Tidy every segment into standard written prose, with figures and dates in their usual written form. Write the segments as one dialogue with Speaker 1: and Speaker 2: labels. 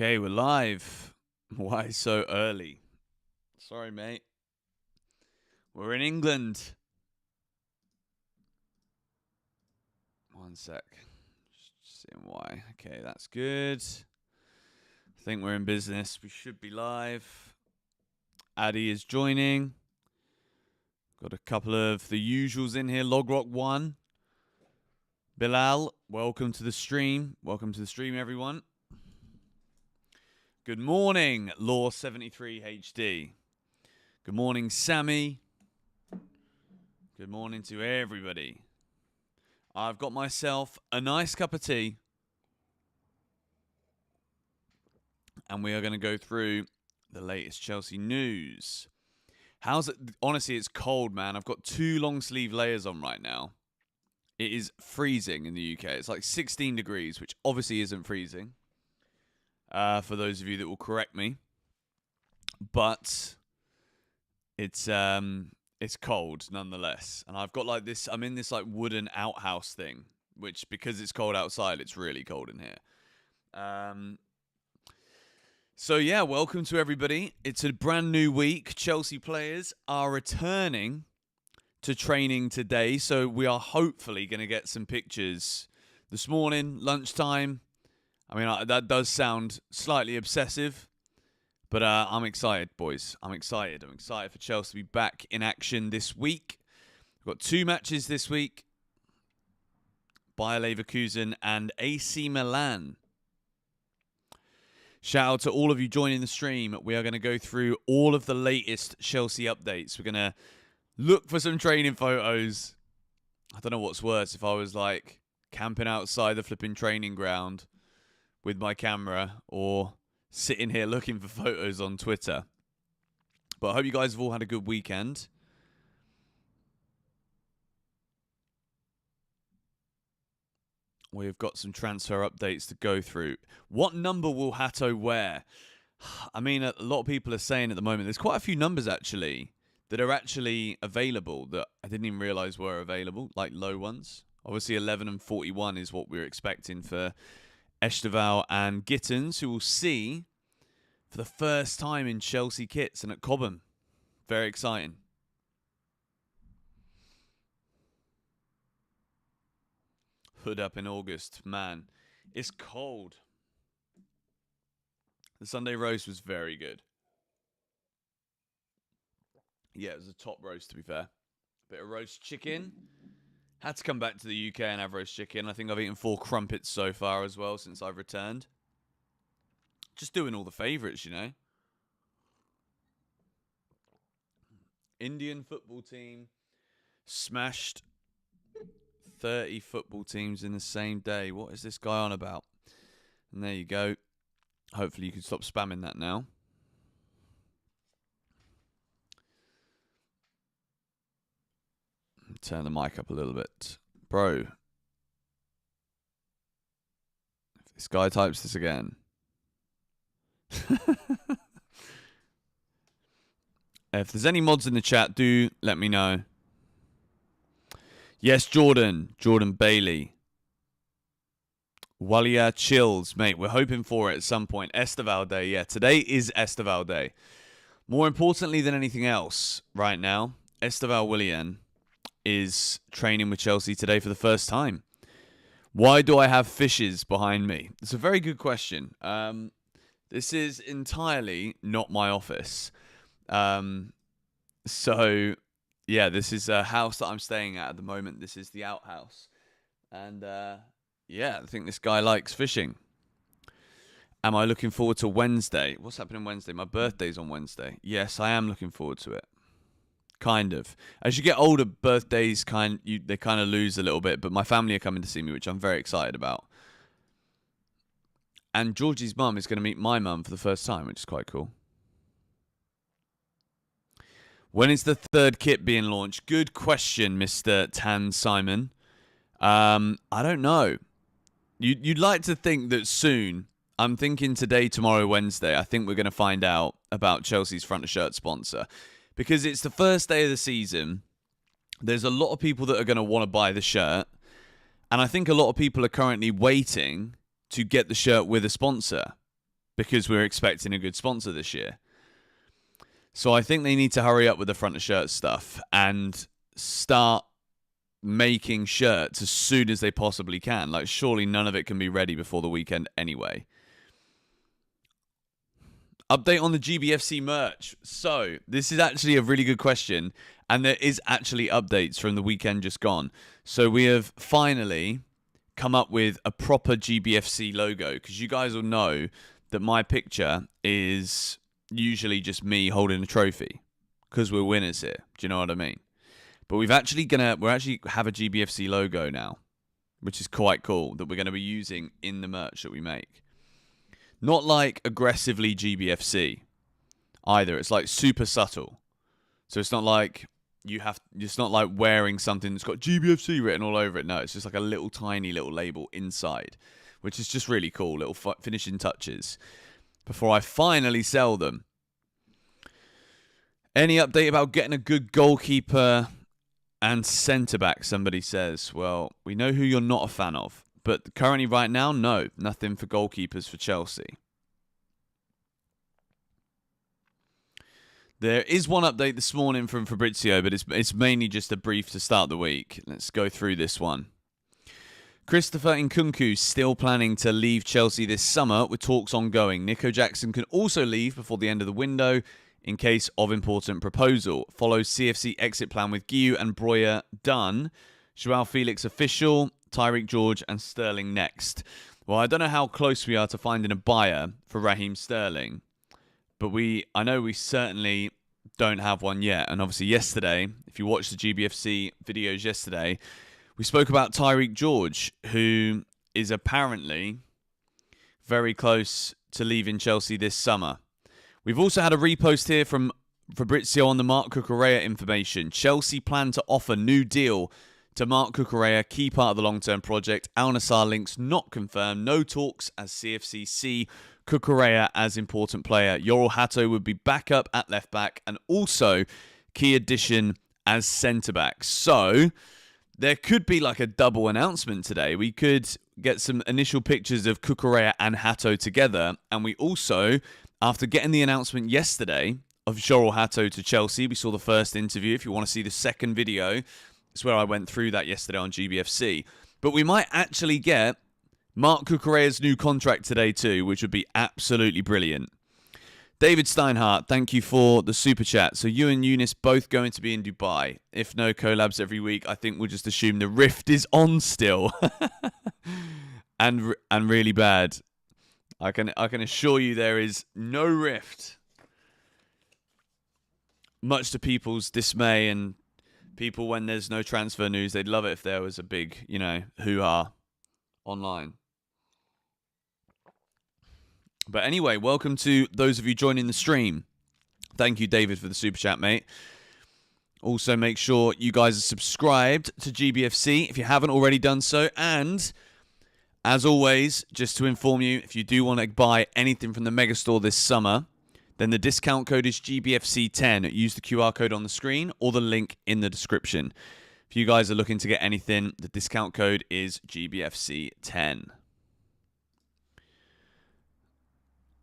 Speaker 1: Okay, we're live. Why so early? Sorry, mate. We're in England. One sec. Just seeing why. Okay, that's good. I think we're in business. We should be live. Addy is joining. Got a couple of the usuals in here. Logrock1. Bilal, welcome to the stream. Welcome to the stream, everyone. Good morning, Law73HD. Good morning, Sammy. Good morning to everybody. I've got myself a nice cup of tea. And we are going to go through the latest Chelsea news. How's it? Honestly, it's cold, man. I've got 2 long sleeve layers on right now. It is freezing in the UK. It's like 16 degrees, which obviously isn't freezing. For those of you that will correct me. But it's cold nonetheless. And I've got like this, I'm in this like wooden outhouse thing, which because it's cold outside, it's really cold in here. So yeah, welcome to everybody. It's a brand new week. Chelsea players are returning to training today. So we are hopefully going to get some pictures this morning, lunchtime. I mean, that does sound slightly obsessive, but I'm excited, boys. I'm excited. I'm excited for Chelsea to be back in action this week. We've got 2 matches this week. Bayer Leverkusen and AC Milan. Shout out to all of you joining the stream. We are going to go through all of the latest Chelsea updates. We're going to look for some training photos. I don't know what's worse, if I was like camping outside the flipping training ground with my camera or sitting here looking for photos on Twitter. But I hope you guys have all had a good weekend. We've got some transfer updates to go through. What number will Hato wear? I mean, a lot of people are saying at the moment, there's quite a few numbers actually that are actually available that I didn't even realize were available, like low ones. Obviously 11 and 41 is what we're expecting for Esteval and Gittens, who will see for the first time in Chelsea kits and at Cobham. Very exciting. Hood up in August. Man, it's cold. The Sunday roast was very good. Yeah, it was a top roast, to be fair. Bit of roast chicken. Had to come back to the UK and have roast chicken. I think I've eaten 4 crumpets so far as well since I've returned. Just doing all the favourites, you know. Indian football team smashed 30 football teams in the same day. What is this guy on about? And there you go. Hopefully you can stop spamming that now. Turn the mic up a little bit. Bro. If this guy types this again. If there's any mods in the chat, do let me know. Yes, Jordan. Jordan Bailey. Walia Chills. Mate, we're hoping for it at some point. Esteval Day. Yeah, today is Esteval Day. More importantly than anything else right now, Esteval Willian is training with Chelsea today for the first time. Why do I have fishes behind me? It's a very good question. This is entirely not my office. So, yeah, this is a house that I'm staying at the moment. This is the outhouse. And, yeah, I think this guy likes fishing. Am I looking forward to Wednesday? What's happening Wednesday? My birthday's on Wednesday. Yes, I am looking forward to it. Kind of. As you get older, birthdays they kind of lose a little bit. But my family are coming to see me, which I'm very excited about. And Georgie's mum is going to meet my mum for the first time, which is quite cool. When is the 3rd kit being launched? Good question, Mr. Tan Simon. I don't know. You'd like to think that soon. I'm thinking today, tomorrow, Wednesday. I think we're going to find out about Chelsea's front of shirt sponsor. Because it's the first day of the season. There's a lot of people that are going to want to buy the shirt. And I think a lot of people are currently waiting to get the shirt with a sponsor. because we're expecting a good sponsor this year. So I think they need to hurry up with the front of shirt stuff and start making shirts as soon as they possibly can. Like, surely none of it can be ready before the weekend anyway. Update on the GBFC merch. So, this is actually a really good question, and there is actually updates from the weekend just gone. So, we have finally come up with a proper GBFC logo, because you guys will know that my picture is usually just me holding a trophy, because we're winners here. Do you know what I mean? But we're actually have a GBFC logo now, which is quite cool, that we're going to be using in the merch that we make. Not like aggressively GBFC either. It's like super subtle. So it's not like it's not like wearing something that's got GBFC written all over it. No, it's just like a little tiny little label inside, which is just really cool. Little finishing touches before I finally sell them. Any update about getting a good goalkeeper and centre-back, somebody says. Well, we know who you're not a fan of. But currently, right now, no. Nothing for goalkeepers for Chelsea. There is one update this morning from Fabrizio, but it's mainly just a brief to start the week. Let's go through this one. Christopher Nkunku still planning to leave Chelsea this summer with talks ongoing. Nico Jackson can also leave before the end of the window in case of important proposal. Follows CFC exit plan with Guiu and Breuer done. Joao Felix official. Tyreek George and Sterling next. Well, I don't know how close we are to finding a buyer for Raheem Sterling, but I know we certainly don't have one yet. And obviously yesterday, if you watched the GBFC videos yesterday, we spoke about Tyreek George, who is apparently very close to leaving Chelsea this summer. We've also had a repost here from Fabrizio on the Marc Cucurella information. Chelsea plan to offer new deal to Marc Cucurella, key part of the long-term project. Al Nassr links not confirmed. No talks as CFC see Cucurella as important player. Yoel Hato would be back up at left-back and also key addition as centre-back. So there could be like a double announcement today. We could get some initial pictures of Cucurella and Hato together. And we also, after getting the announcement yesterday of Yoel Hato to Chelsea, we saw the first interview. If you want to see the second video, it's where I went through that yesterday on GBFC. But we might actually get Marc Cucurella's new contract today too, which would be absolutely brilliant. David Steinhardt, thank you for the super chat. So you and Eunice both going to be in Dubai. If no collabs every week, I think we'll just assume the rift is on still. and really bad. I can assure you there is no rift. Much to people's dismay and people, when there's no transfer news, they'd love it if there was a big, hoo-ha online. But anyway, welcome to those of you joining the stream. Thank you, David, for the super chat, mate. Also, make sure you guys are subscribed to GBFC if you haven't already done so. And, as always, just to inform you, if you do want to buy anything from the Megastore this summer, then the discount code is GBFC10. Use the QR code on the screen or the link in the description. If you guys are looking to get anything, the discount code is GBFC10.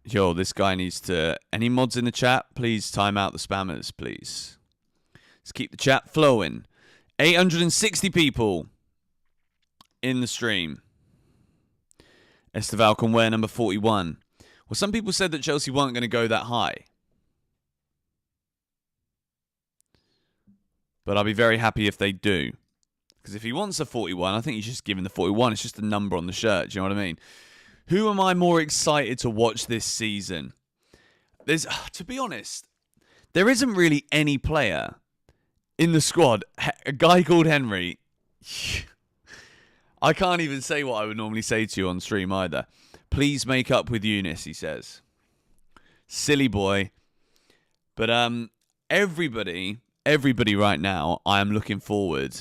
Speaker 1: Yo, this guy needs to... Any mods in the chat? Please time out the spammers, please. Let's keep the chat flowing. 860 people in the stream. Esteval can wear number 41. Well, some people said that Chelsea weren't going to go that high. But I'll be very happy if they do. Because if he wants a 41, I think he's just giving the 41. It's just a number on the shirt. Do you know what I mean? Who am I more excited to watch this season? To be honest, there isn't really any player in the squad. A guy called Henry. I can't even say what I would normally say to you on stream either. Please make up with Eunice, he says. Silly boy. But everybody right now, I am looking forward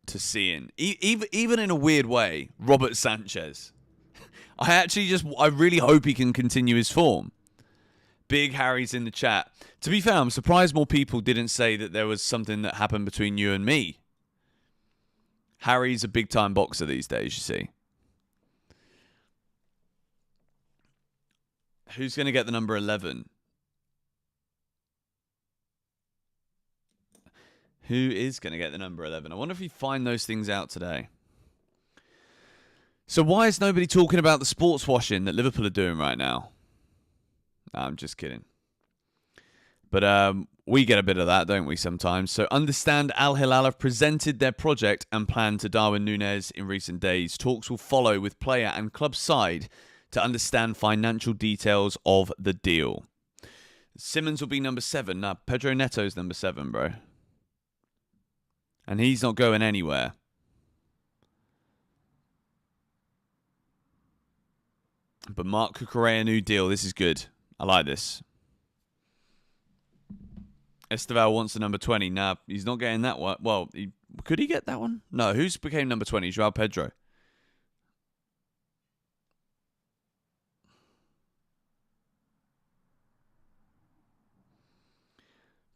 Speaker 1: to seeing. Even in a weird way, Robert Sanchez. I really hope he can continue his form. Big Harry's in the chat. To be fair, I'm surprised more people didn't say that there was something that happened between you and me. Harry's a big-time boxer these days, you see. Who's going to get the number 11? Who is going to get the number 11? I wonder if we find those things out today. So why is nobody talking about the sports washing that Liverpool are doing right now? No, I'm just kidding. But we get a bit of that, don't we, sometimes? So understand Al Hilal have presented their project and plan to Darwin Núñez in recent days. Talks will follow with player and club side to understand financial details of the deal. Simons will be number 7. Nah, Pedro Neto's number 7, bro. And he's not going anywhere. But Mark Cucurella, new deal. This is good. I like this. Esteval wants the number 20. Nah, he's not getting that one. Well, could he get that one? No, who's became number 20? João Pedro.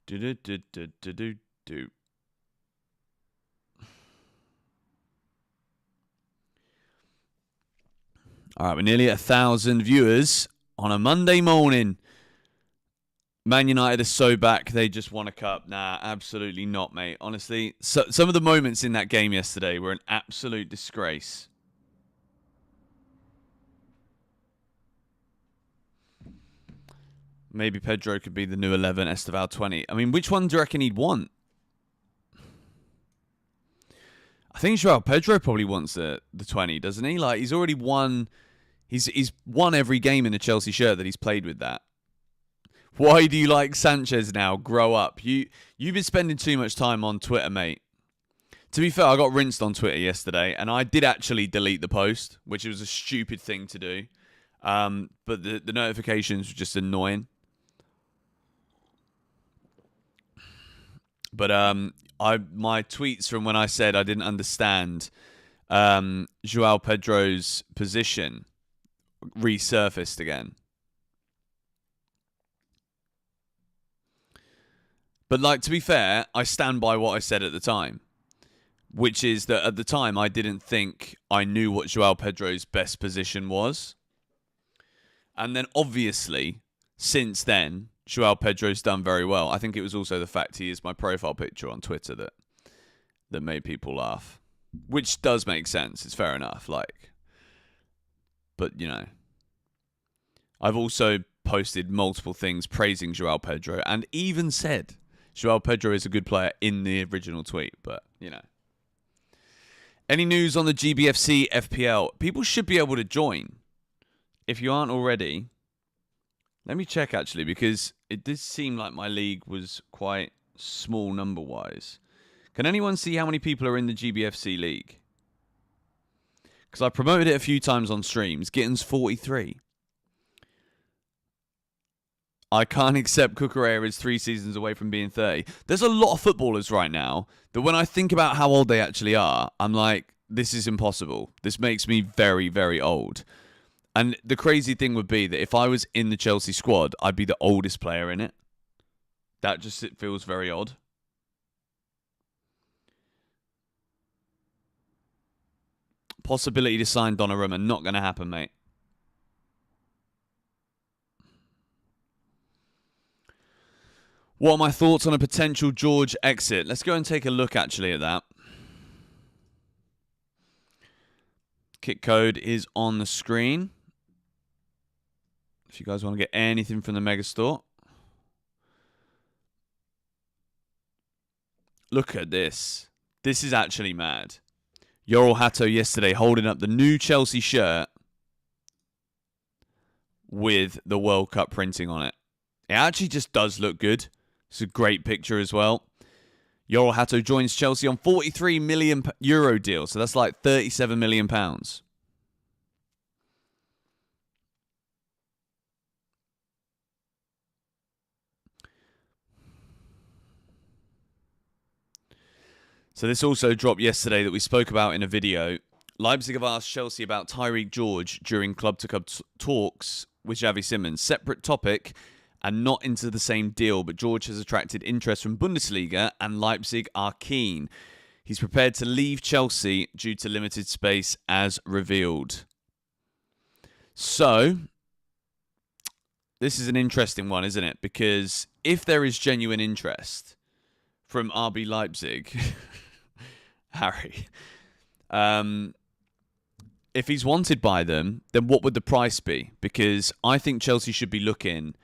Speaker 1: Do. All right, we're nearly at 1,000 viewers on a Monday morning. Man United are so back, they just won a cup. Nah, absolutely not, mate. Honestly, some of the moments in that game yesterday were an absolute disgrace. Maybe Pedro could be the new 11, Esteval 20. I mean, which one do you reckon he'd want? I think João Pedro probably wants the 20, doesn't he? Like, he's already won. He's won every game in a Chelsea shirt that he's played with that. Why do you like Sanchez now? Grow up. You've been spending too much time on Twitter, mate. To be fair, I got rinsed on Twitter yesterday, and I did actually delete the post, which was a stupid thing to do. But the notifications were just annoying. But my tweets from when I said I didn't understand João Pedro's position resurfaced again. But, like, to be fair, I stand by what I said at the time, which is that at the time I didn't think I knew what João Pedro's best position was. And then, obviously, since then, João Pedro's done very well. I think it was also the fact he is my profile picture on Twitter that made people laugh, which does make sense. It's fair enough. But, you know, I've also posted multiple things praising João Pedro and even said João Pedro is a good player in the original tweet, but, you know. Any news on the GBFC FPL? People should be able to join. If you aren't already, let me check, actually, because it did seem like my league was quite small number-wise. Can anyone see how many people are in the GBFC league? Because I promoted it a few times on streams. Gittins 43. I can't accept Cucurella is 3 seasons away from being 30. There's a lot of footballers right now that when I think about how old they actually are, I'm like, this is impossible. This makes me very, very old. And the crazy thing would be that if I was in the Chelsea squad, I'd be the oldest player in it. It feels very odd. Possibility to sign Donnarumma, not going to happen, mate. What are my thoughts on a potential George exit? Let's go and take a look, actually, at that. Kit code is on the screen. If you guys want to get anything from the Megastore. Look at this. This is actually mad. Yoral Hato yesterday holding up the new Chelsea shirt with the World Cup printing on it. It actually just does look good. It's a great picture as well. Yoral Hato joins Chelsea on €43 million deal. So that's like £37 million. So this also dropped yesterday that we spoke about in a video. Leipzig have asked Chelsea about Tyreek George during club-to-club talks with Xavi Simons. Separate topic and not into the same deal, but George has attracted interest from Bundesliga and Leipzig are keen. He's prepared to leave Chelsea due to limited space as revealed. So, this is an interesting one, isn't it? Because if there is genuine interest from RB Leipzig, Harry, if he's wanted by them, then what would the price be? Because I think Chelsea should be looking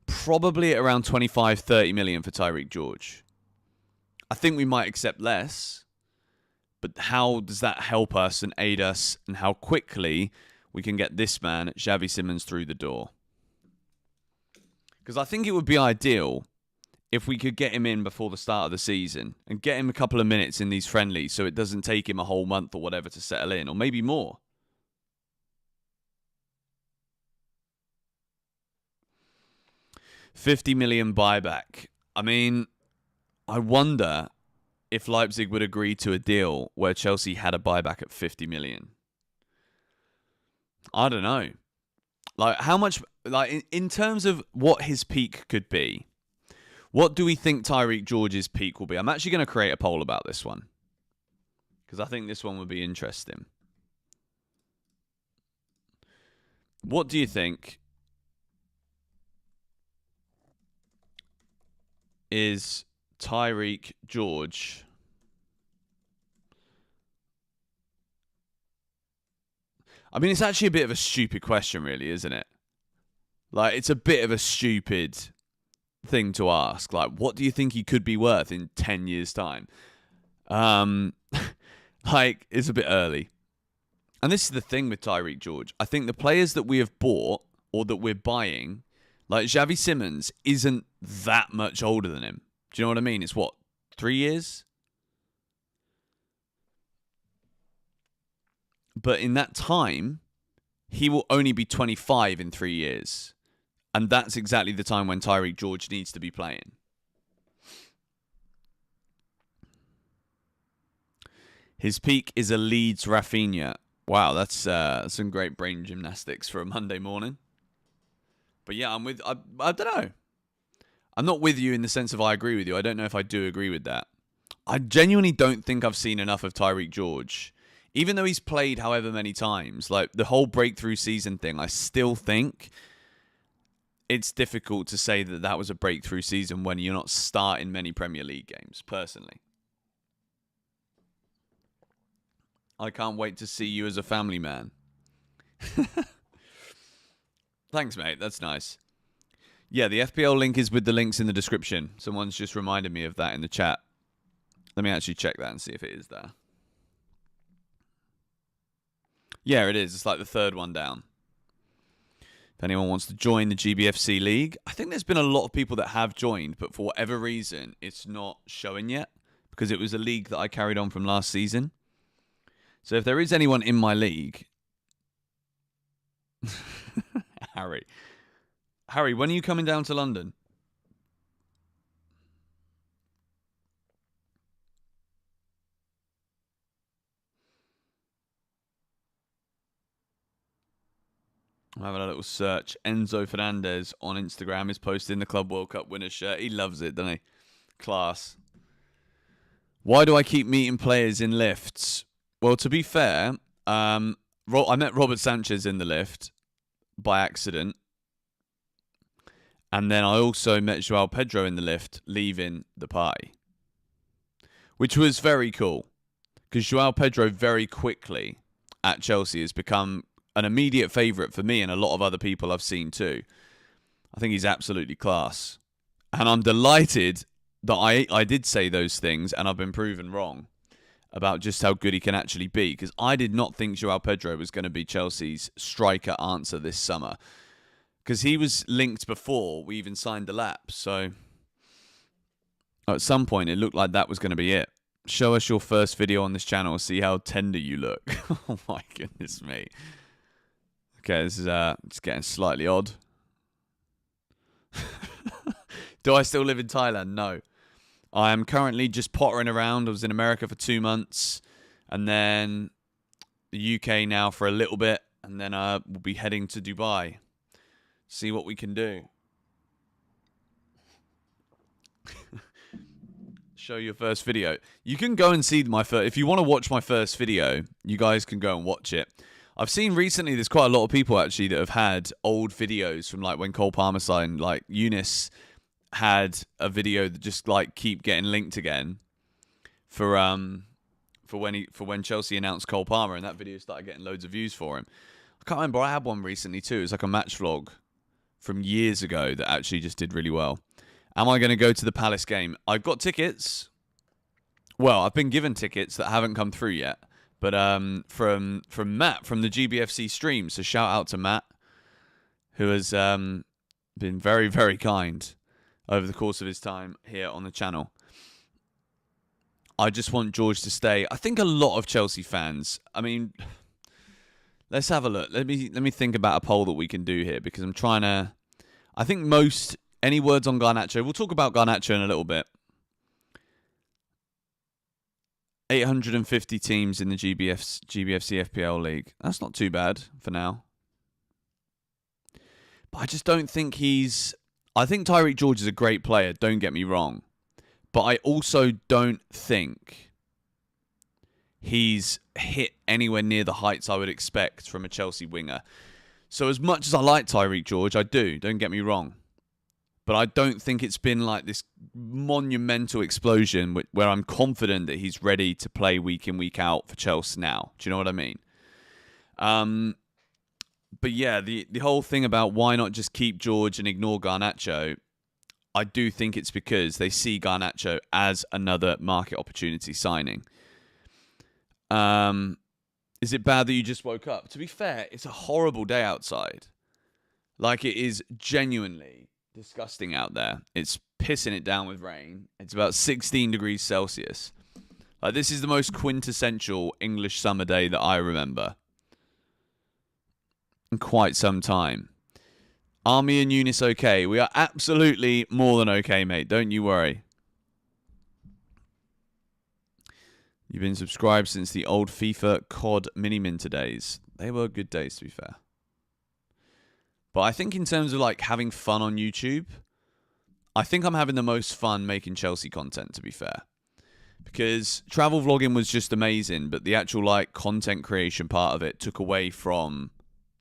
Speaker 1: probably at around 25, 30 million for Tyreek George. I think we might accept less, but how does that help us and aid us, and how quickly we can get this man, Xavi Simons, through the door? Because I think it would be ideal if we could get him in before the start of the season and get him a couple of minutes in these friendlies so it doesn't take him a whole month or whatever to settle in, or maybe more. $50 million buyback. I mean, I wonder if Leipzig would agree to a deal where Chelsea had a buyback at 50 million. I don't know. Like, how much, like, in terms of what his peak could be, what do we think Tyreek George's peak will be? I'm actually going to create a poll about this one, because I think this one would be interesting. What do you think is Tyreek George? I mean, it's actually a bit of a stupid question, really, isn't it? Like, it's a bit of a stupid thing to ask. Like, what do you think he could be worth in 10 years' time? Like, it's a bit early. And this is the thing with Tyreek George. I think the players that we have bought or that we're buying, like Xavi Simons, isn't that much older than him. Do you know what I mean? It's what, 3 years? But in that time, he will only be 25 in 3 years. And that's exactly the time when Tyreek George needs to be playing. His peak is a Leeds Rafinha. Wow, that's some great brain gymnastics for a Monday morning. But yeah, I don't know. I'm not with you in the sense of I agree with you. I don't know if I do agree with that. I genuinely don't think I've seen enough of Tyreek George. Even though he's played however many times, like the whole breakthrough season thing, I still think it's difficult to say that that was a breakthrough season when you're not starting many Premier League games, personally. I can't wait to see you as a family man. Thanks, mate. That's nice. Yeah, the FPL link is with the links in the description. Someone's just reminded me of that in the chat. Let me actually check that and see if it is there. Yeah, it is. It's like the third one down. If anyone wants to join the GBFC League, I think there's been a lot of people that have joined, but for whatever reason, it's not showing yet because it was a league that I carried on from last season. So if there is anyone in my league... Harry, when are you coming down to London? I'm having a little search. Enzo Fernandez on Instagram is posting the Club World Cup winner's shirt. He loves it, doesn't he? Class. Why do I keep meeting players in lifts? Well, to be fair, I met Robert Sanchez in the lift by accident. And then I also met João Pedro in the lift leaving the party, which was very cool because João Pedro very quickly at Chelsea has become an immediate favourite for me and a lot of other people I've seen too. I think he's absolutely class. And I'm delighted that I did say those things and I've been proven wrong about just how good he can actually be, because I did not think João Pedro was going to be Chelsea's striker answer this summer, because he was linked before we even signed the lapse. So at some point it looked like that was going to be it. Show us your first video on this channel, see how tender you look. Oh my goodness me. Okay, this is it's getting slightly odd. Do I still live in Thailand? No. I am currently just pottering around. I was in America for 2 months, and then the UK now for a little bit, and then we'll be heading to Dubai. See what we can do. Show your first video. You can go and see my first... If you want to watch my first video, you guys can go and watch it. I've seen recently there's quite a lot of people actually that have had old videos from like when Cole Palmer signed. Like Eunice had a video that just like keep getting linked again for when Chelsea announced Cole Palmer, and that video started getting loads of views for him. I can't remember. I had one recently too. It's like a match vlog from years ago that actually just did really well. Am I going to go to the Palace game? I've got tickets. Well, I've been given tickets that haven't come through yet. But from Matt from the GBFC stream. So shout out to Matt, who has been very, very kind over the course of his time here on the channel. I just want George to stay. I think a lot of Chelsea fans, I mean, let's have a look. Let me think about a poll that we can do here, because I'm trying to, I think any words on Garnacho? We'll talk about Garnacho in a little bit. 850 teams in the GBFC FPL League. That's not too bad for now. But I just don't think I think Tyreek George is a great player, don't get me wrong. But I also don't think he's hit anywhere near the heights I would expect from a Chelsea winger. So as much as I like Tyreek George, I do, don't get me wrong. But I don't think it's been like this monumental explosion where I'm confident that he's ready to play week in, week out for Chelsea now. Do you know what I mean? But yeah, the whole thing about why not just keep George and ignore Garnacho, I do think it's because they see Garnacho as another market opportunity signing. Is it bad that you just woke up? To be fair, it's a horrible day outside. Like, it is genuinely disgusting out there. It's pissing it down with rain. It's about 16 degrees Celsius. Like, this is the most quintessential English summer day that I remember in quite some time. Army and Eunice okay? We are absolutely more than okay, mate. Don't you worry. You've been subscribed since the old FIFA COD mini-minter days. They were good days, to be fair. But I think in terms of like having fun on YouTube, I think I'm having the most fun making Chelsea content, to be fair. Because travel vlogging was just amazing, but the actual like content creation part of it took away from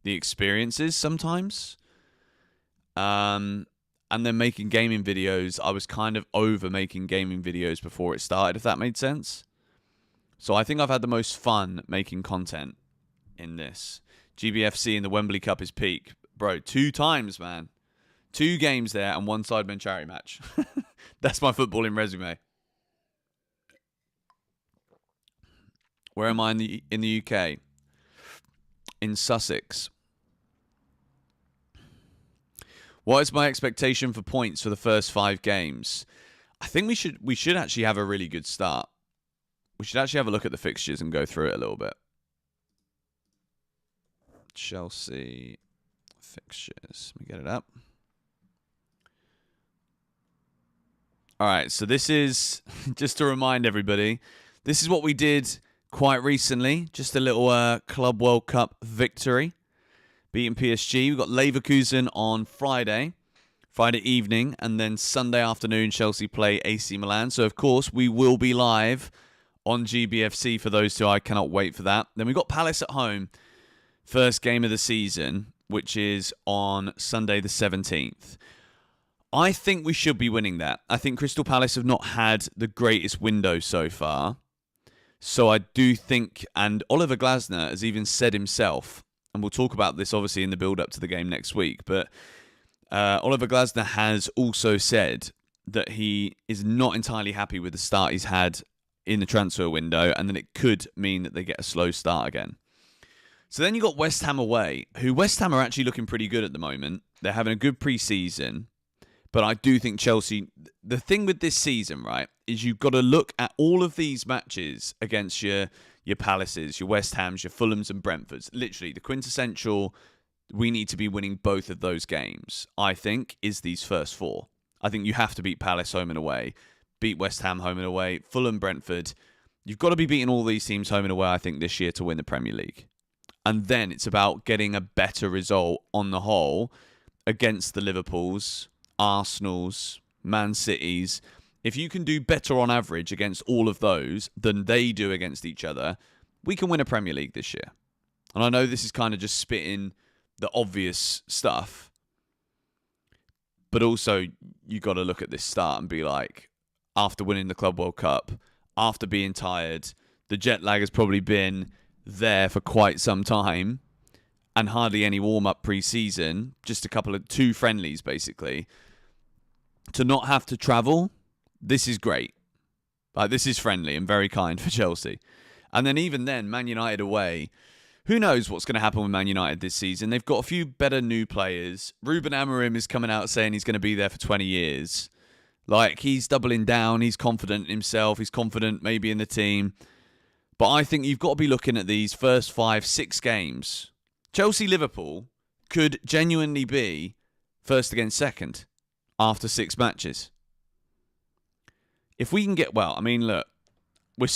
Speaker 1: the experiences sometimes. And then making gaming videos, I was kind of over making gaming videos before it started, if that made sense. So I think I've had the most fun making content in this. GBFC in the Wembley Cup is peak. Bro, 2 times, man. 2 games there and 1 Sidemen charity match. That's my footballing resume. Where am I in the UK? In Sussex. What is my expectation for points for the first 5 games? I think we should actually have a really good start. We should actually have a look at the fixtures and go through it a little bit. Chelsea fixtures. Let me get it up. All right, so this is, just to remind everybody, this is what we did quite recently. Just a little Club World Cup victory. Beating PSG. We've got Leverkusen on Friday evening, and then Sunday afternoon, Chelsea play AC Milan. So, of course, we will be live on GBFC for those two. I cannot wait for that. Then we've got Palace at home. First game of the season, which is on Sunday the 17th. I think we should be winning that. I think Crystal Palace have not had the greatest window so far. So I do think, and Oliver Glasner has even said himself, and we'll talk about this obviously in the build-up to the game next week, but Oliver Glasner has also said that he is not entirely happy with the start he's had in the transfer window, and then it could mean that they get a slow start again. So then you got West Ham away, who West Ham are actually looking pretty good at the moment. They're having a good pre-season, but I do think Chelsea, the thing with this season, right, is you've got to look at all of these matches against your Palaces, your West Hams, your Fulhams and Brentfords. Literally, the quintessential, we need to be winning both of those games, I think, is these first 4. I think you have to beat Palace home and away, beat West Ham home and away, Fulham, Brentford. You've got to be beating all these teams home and away, I think, this year to win the Premier League. And then it's about getting a better result on the whole against the Liverpools, Arsenals, Man Cities. If you can do better on average against all of those than they do against each other, we can win a Premier League this year. And I know this is kind of just spitting the obvious stuff, but also you got to look at this start and be like, after winning the Club World Cup, after being tired, the jet lag has probably been there for quite some time, and hardly any warm-up pre-season, just two friendlies basically. To not have to travel, this is great. This is friendly and very kind for Chelsea. And then even then, Man United away, who knows what's going to happen with Man United this season? They've got a few better new players. Ruben Amorim is coming out saying he's going to be there for 20 years. Like, he's doubling down. He's confident in himself. He's confident maybe in the team. But I think you've got to be looking at these first 5-6 games. Chelsea-Liverpool could genuinely be first against second after 6 matches. If we can get... Well, I mean, look. We're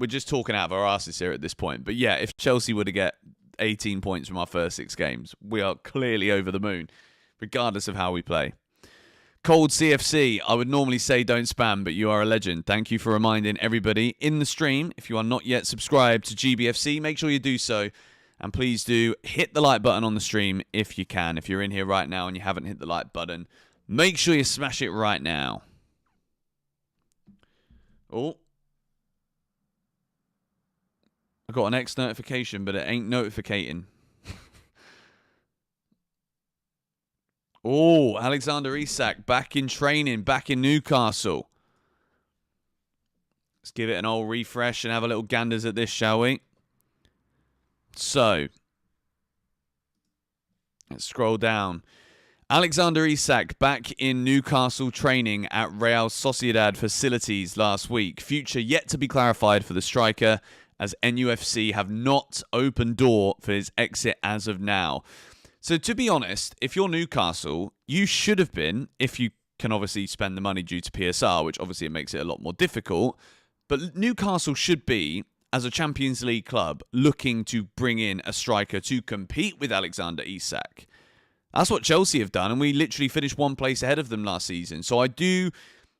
Speaker 1: just talking out of our asses here at this point. But yeah, if Chelsea were to get 18 points from our first 6 games, we are clearly over the moon, regardless of how we play. Cold CFC, I would normally say don't spam, but you are a legend. Thank you for reminding everybody in the stream. If you are not yet subscribed to GBFC, make sure you do so. And please do hit the like button on the stream if you can. If you're in here right now and you haven't hit the like button, make sure you smash it right now. Oh. I got an X notification, but it ain't notificating. Oh, Alexander Isak back in training, back in Newcastle. Let's give it an old refresh and have a little ganders at this, shall we? So, let's scroll down. Alexander Isak back in Newcastle training at Real Sociedad facilities last week. Future yet to be clarified for the striker, as NUFC have not opened door for his exit as of now. So to be honest, if you're Newcastle, you should have been, if you can obviously spend the money due to PSR, which obviously it makes it a lot more difficult, but Newcastle should be, as a Champions League club, looking to bring in a striker to compete with Alexander Isak. That's what Chelsea have done, and we literally finished one place ahead of them last season. So I do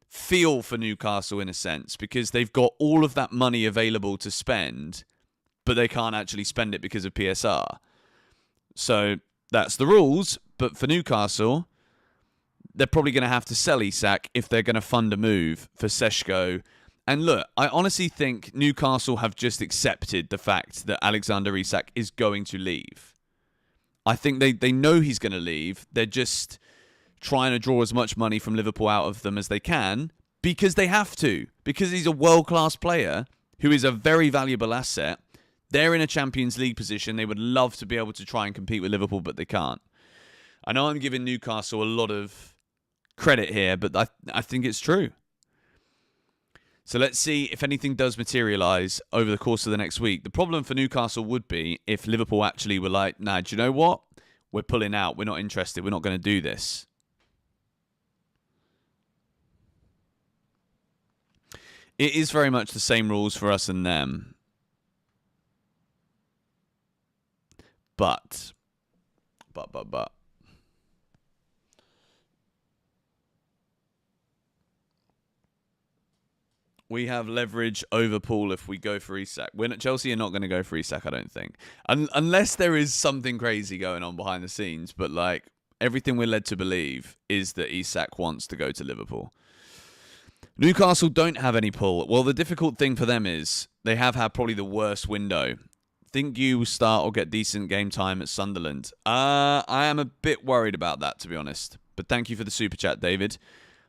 Speaker 1: feel for Newcastle in a sense, because they've got all of that money available to spend, but they can't actually spend it because of PSR. So that's the rules, but for Newcastle, they're probably going to have to sell Isak if they're going to fund a move for Seshko. And look, I honestly think Newcastle have just accepted the fact that Alexander Isak is going to leave. I think they know he's going to leave. They're just trying to draw as much money from Liverpool out of them as they can, because they have to. Because he's a world-class player who is a very valuable asset. They're in a Champions League position. They would love to be able to try and compete with Liverpool, but they can't. I know I'm giving Newcastle a lot of credit here, but I think it's true. So let's see if anything does materialise over the course of the next week. The problem for Newcastle would be if Liverpool actually were like, nah, do you know what? We're pulling out. We're not interested. We're not going to do this. It is very much the same rules for us and them. But. We have leverage over Paul if we go for Isak. Chelsea are not going to go for Isak, I don't think. Unless there is something crazy going on behind the scenes. But like everything we're led to believe is that Isak wants to go to Liverpool. Newcastle don't have any pull. Well, the difficult thing for them is they have had probably the worst window. Think you will start or get decent game time at Sunderland? I am a bit worried about that, to be honest. But thank you for the super chat, David.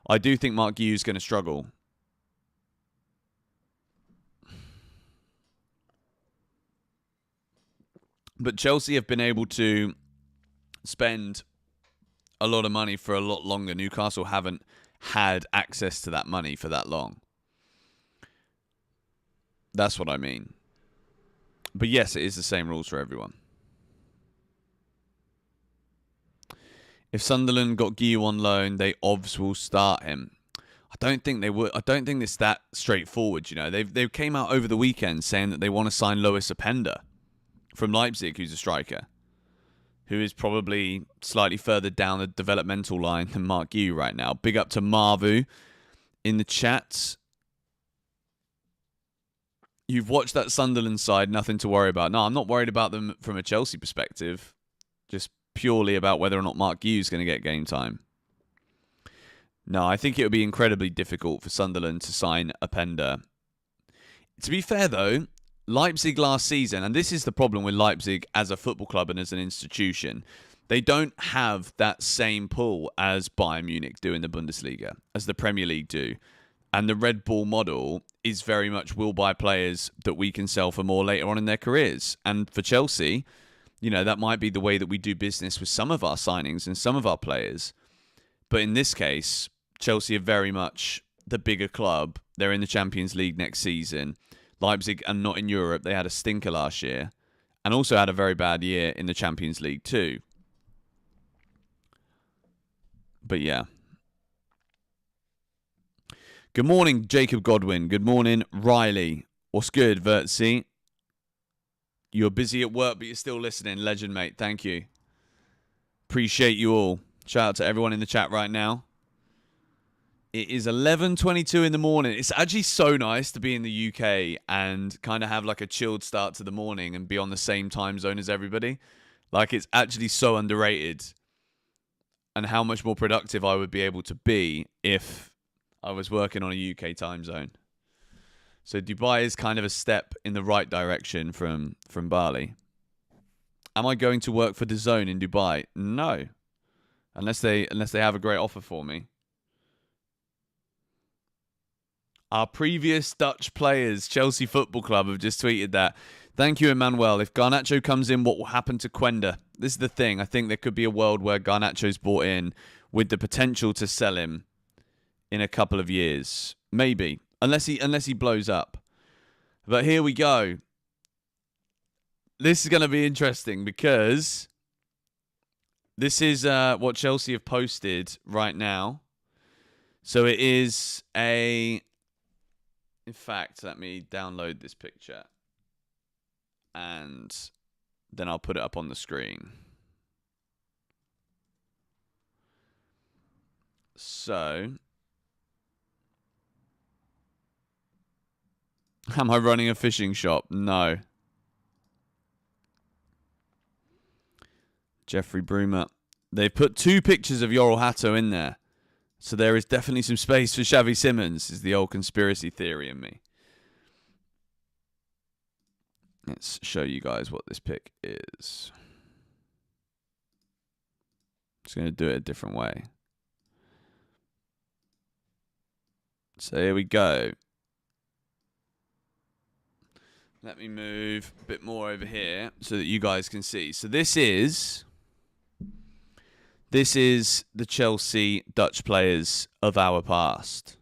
Speaker 1: I do think Mark Guiu's going to struggle. But Chelsea have been able to spend a lot of money for a lot longer. Newcastle haven't had access to that money for that long. That's what I mean. But yes, it is the same rules for everyone. If Sunderland got Guiu on loan, they obviously will start him. I don't think they would. I don't think it's that straightforward. You know, they came out over the weekend saying that they want to sign Lois Openda from Leipzig, who's a striker, who is probably slightly further down the developmental line than Mark Guiu right now. Big up to Marvu in the chat. You've watched that Sunderland side, nothing to worry about. No, I'm not worried about them from a Chelsea perspective. Just purely about whether or not Mark Hughes is going to get game time. No, I think it would be incredibly difficult for Sunderland to sign Openda. To be fair, though, Leipzig last season, and this is the problem with Leipzig as a football club and as an institution, they don't have that same pull as Bayern Munich do in the Bundesliga, as the Premier League do. And the Red Bull model is very much we'll buy players that we can sell for more later on in their careers. And for Chelsea, you know, that might be the way that we do business with some of our signings and some of our players. But in this case, Chelsea are very much the bigger club. They're in the Champions League next season. Leipzig are not in Europe. They had a stinker last year and also had a very bad year in the Champions League too. But yeah. Good morning, Jacob Godwin. Good morning, Riley. What's good, Vertzi? You're busy at work, but you're still listening. Legend, mate. Thank you. Appreciate you all. Shout out to everyone in the chat right now. It is 11:22 in the morning. It's actually so nice to be in the UK and kind of have like a chilled start to the morning and be on the same time zone as everybody. Like, it's actually so underrated. And how much more productive I would be able to be if I was working on a UK time zone. So Dubai is kind of a step in the right direction from Bali. Am I going to work for DAZN in Dubai? No. Unless they have a great offer for me. Our previous Dutch players, Chelsea Football Club, have just tweeted that. Thank you, Emmanuel. If Garnacho comes in, what will happen to Quenda? This is the thing. I think there could be a world where Garnacho's bought in with the potential to sell him in a couple of years. Maybe. Unless he blows up. But here we go. This is going to be interesting because this is what Chelsea have posted right now. So it is a... In fact, let me download this picture. And then I'll put it up on the screen. So... Am I running a fishing shop? No. Jeffrey Broomer. They've put 2 pictures of Yoral Hato in there. So there is definitely some space for Xavi Simons, is the old conspiracy theory in me. Let's show you guys what this pic is. Just going to do it a different way. So here we go. Let me move a bit more over here so that you guys can see. So this is the Chelsea Dutch players of our past.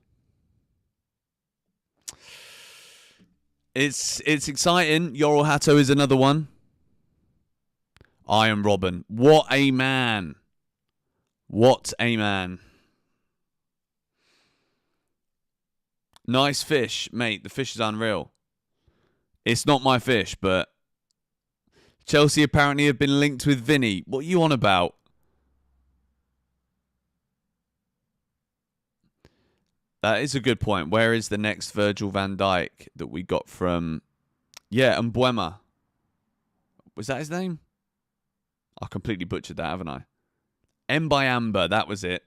Speaker 1: It's exciting. Yoral Hato is another one. Iron Robin. What a man. What a man. Nice fish, mate. The fish is unreal. It's not my fish, but Chelsea apparently have been linked with Vinny. What are you on about? That is a good point. Where is the next Virgil van Dijk that we got from... Yeah, Mbuema. Was that his name? I completely butchered that, haven't I? Mbayamba, that was it.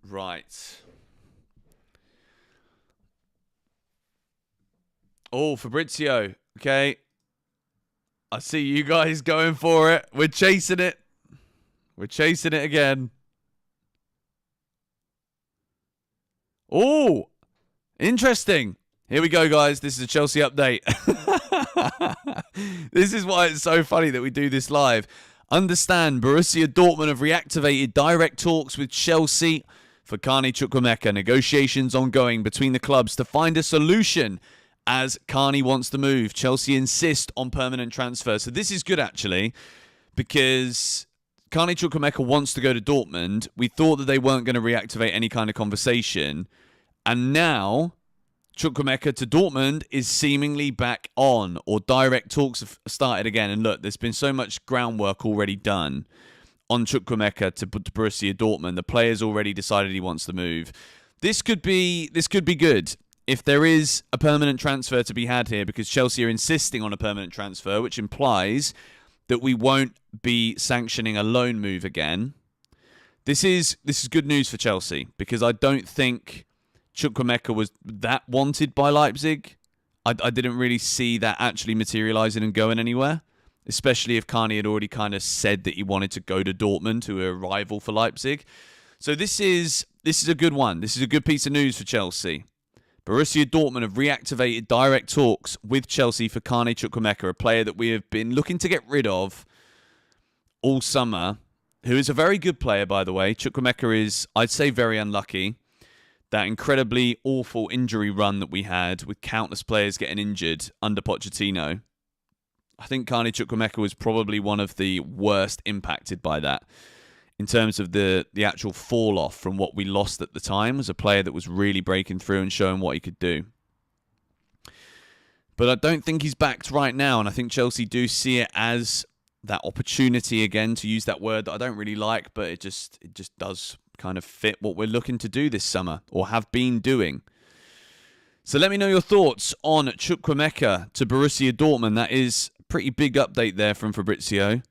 Speaker 1: Right. Oh, Fabrizio. Okay. I see you guys going for it. We're chasing it. We're chasing it again. Oh, interesting. Here we go, guys. This is a Chelsea update. This is why it's so funny that we do this live. Understand, Borussia Dortmund have reactivated direct talks with Chelsea for Carney Chukwuemeka. Negotiations ongoing between the clubs to find a solution as Carney wants to move. Chelsea insist on permanent transfer. So this is good, actually, because Carney Chukwuemeka wants to go to Dortmund. We thought that they weren't going to reactivate any kind of conversation. And now Chukwuemeka to Dortmund is seemingly back on, or direct talks have started again. And look, there's been so much groundwork already done on Chukwuemeka to Borussia Dortmund. The player's already decided he wants to move. This could be good if there is a permanent transfer to be had here, because Chelsea are insisting on a permanent transfer, which implies that we won't be sanctioning a loan move again. This is good news for Chelsea, because I don't think Chukwuemeka was that wanted by Leipzig. I didn't really see that actually materialising and going anywhere, especially if Carney had already kind of said that he wanted to go to Dortmund, who are a rival for Leipzig. So this is a good one. This is a good piece of news for Chelsea. Borussia Dortmund have reactivated direct talks with Chelsea for Carney Chukwuemeka, a player that we have been looking to get rid of all summer, who is a very good player, by the way. Chukwuemeka is, I'd say, very unlucky. That incredibly awful injury run that we had with countless players getting injured under Pochettino. I think Carney Chukwuemeka was probably one of the worst impacted by that. In terms of the actual fall off from what we lost at the time, was a player that was really breaking through and showing what he could do. But I don't think he's backed right now, and I think Chelsea do see it as that opportunity again, to use that word that I don't really like, but it just does kind of fit what we're looking to do this summer, or have been doing. So let me know your thoughts on Chukwuemeka to Borussia Dortmund. That is a pretty big update there from Fabrizio.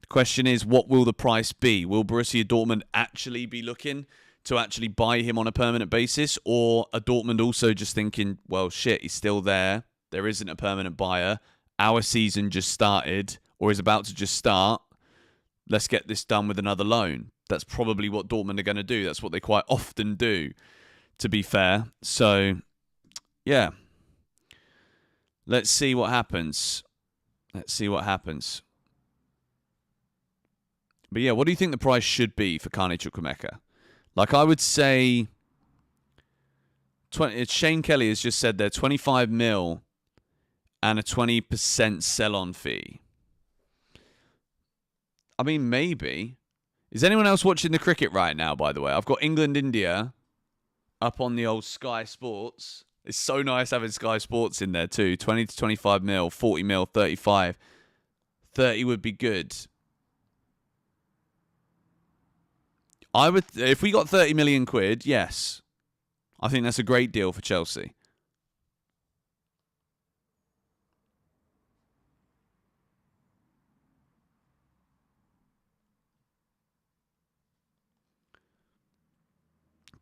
Speaker 1: The question is, what will the price be? Will Borussia Dortmund actually be looking to actually buy him on a permanent basis? Or are Dortmund also just thinking, well, shit, he's still there. There isn't a permanent buyer. Our season just started, or is about to just start. Let's get this done with another loan. That's probably what Dortmund are going to do. That's what they quite often do, to be fair. So, yeah. Let's see what happens. But yeah, what do you think the price should be for Carney Chukwuemeka? Like, I would say, Shane Kelly has just said there, 25 mil and a 20% sell-on fee. I mean, maybe. Is anyone else watching the cricket right now, by the way? I've got England-India up on the old Sky Sports. It's so nice having Sky Sports in there too. 20 to 25 mil, 40 mil, 35. 30 would be good. If we got 30 million quid, yes. I think that's a great deal for Chelsea.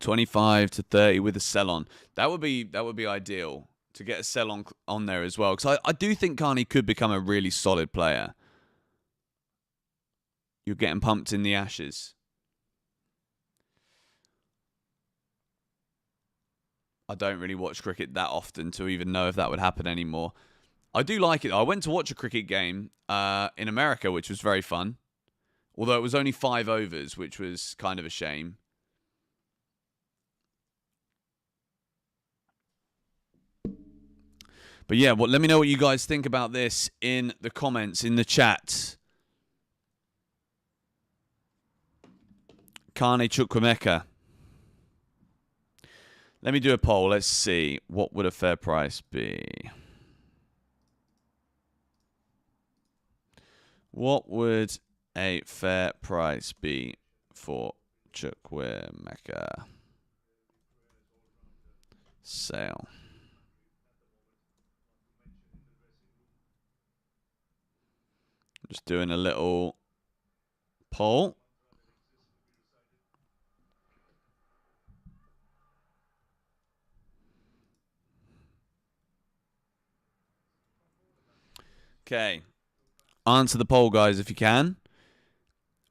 Speaker 1: $25 to $30 with a sell-on. That would be ideal, to get a sell-on on there as well. Because I do think Carney could become a really solid player. You're getting pumped in the Ashes. I don't really watch cricket that often to even know if that would happen anymore. I do like it. I went to watch a cricket game in America, which was very fun. Although it was only 5 overs, which was kind of a shame. But yeah, let me know what you guys think about this in the comments, in the chat. Carney Chukwuemeka. Let me do a poll. Let's see. What would a fair price be? What would a fair price be for Chukwuemeka? Sale. Just doing a little poll. Okay. Answer the poll, guys, if you can.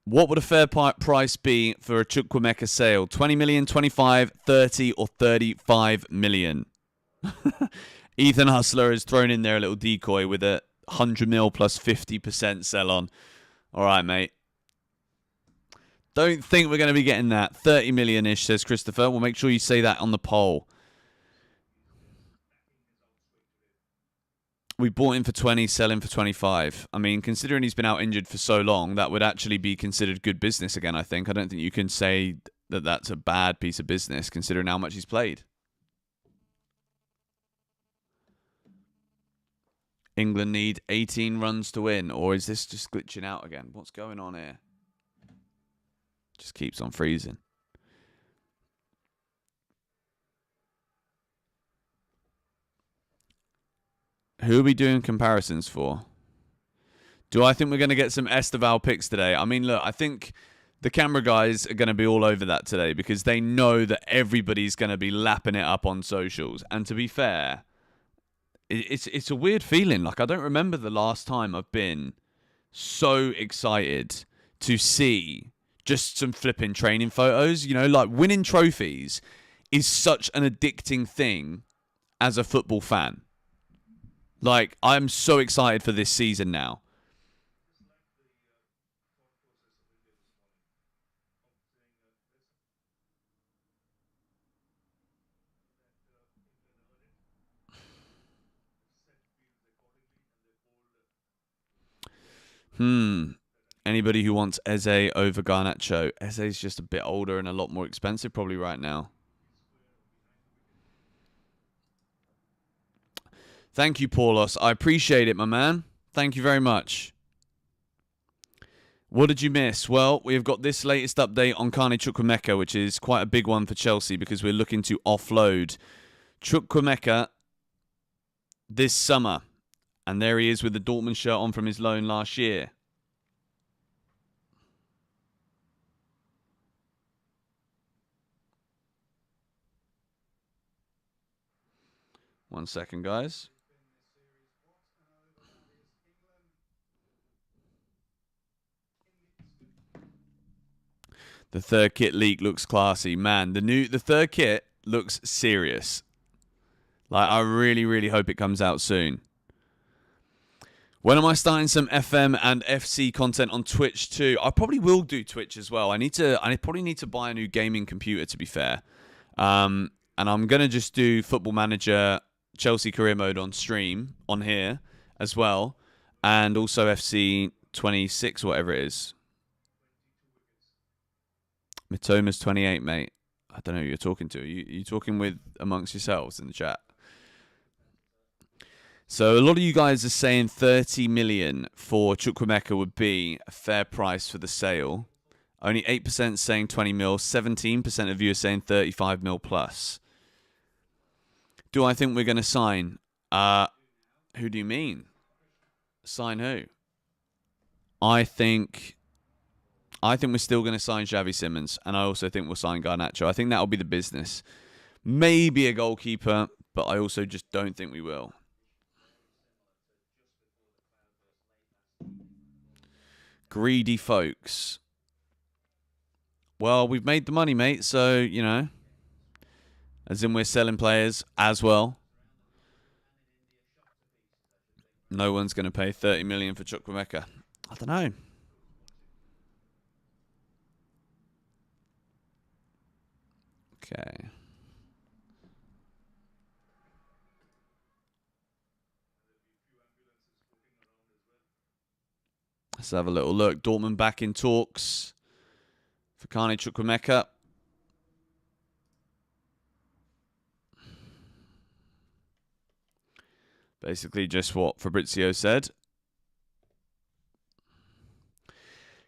Speaker 1: What would a fair price be for a Chukwuemeka sale? 20 million, 25, 30, or 35 million? Ethan Hustler has thrown in there a little decoy with a 100 mil plus 50% sell on. All right, mate. Don't think we're going to be getting that. 30 million-ish, says Christopher. We'll make sure you say that on the poll. We bought him for 20, sell him for 25. I mean, considering he's been out injured for so long, that would actually be considered good business again, I think. I don't think you can say that that's a bad piece of business, considering how much he's played. England need 18 runs to win, or is this just glitching out again? What's going on here? Just keeps on freezing. Who are we doing comparisons for? Do I think we're going to get some Esteval picks today? I mean, look, I think the camera guys are going to be all over that today because they know that everybody's going to be lapping it up on socials. And to be fair, it's a weird feeling. Like, I don't remember the last time I've been so excited to see just some flipping training photos. You know, like winning trophies is such an addicting thing as a football fan. Like, I'm so excited for this season now. Anybody who wants Eze over Garnacho? Eze's just a bit older and a lot more expensive probably right now. Thank you, Paulos. I appreciate it, my man. Thank you very much. What did you miss? Well, we've got this latest update on Carney Chukwuemeka, which is quite a big one for Chelsea because we're looking to offload Chukwuemeka this summer. And there he is with the Dortmund shirt on from his loan last year. One second, guys. The third kit leak looks classy. Man, the third kit looks serious. Like, I really, really hope it comes out soon. When am I starting some FM and FC content on Twitch too? I probably will do Twitch as well. I probably need to buy a new gaming computer, to be fair. And I'm gonna just do Football Manager Chelsea Career Mode on stream on here as well, and also FC 26, whatever it is. Mitoma's 28, mate. I don't know who you're talking to. You talking with amongst yourselves in the chat? So a lot of you guys are saying 30 million for Chukwuemeka would be a fair price for the sale. Only 8% saying 20 mil. 17% of you are saying 35 mil plus. Do I think we're going to sign? Who do you mean? Sign who? I think we're still going to sign Xavi Simons, and I also think we'll sign Garnacho. I think that'll be the business. Maybe a goalkeeper, but I also just don't think we will. Greedy folks. Well, we've made the money, mate, so, you know, as in we're selling players as well. No one's going to pay 30 million for Chukwuemeka. I don't know. Okay. Let's have a little look. Dortmund back in talks for Carney Chukwuemeka. Basically just what Fabrizio said.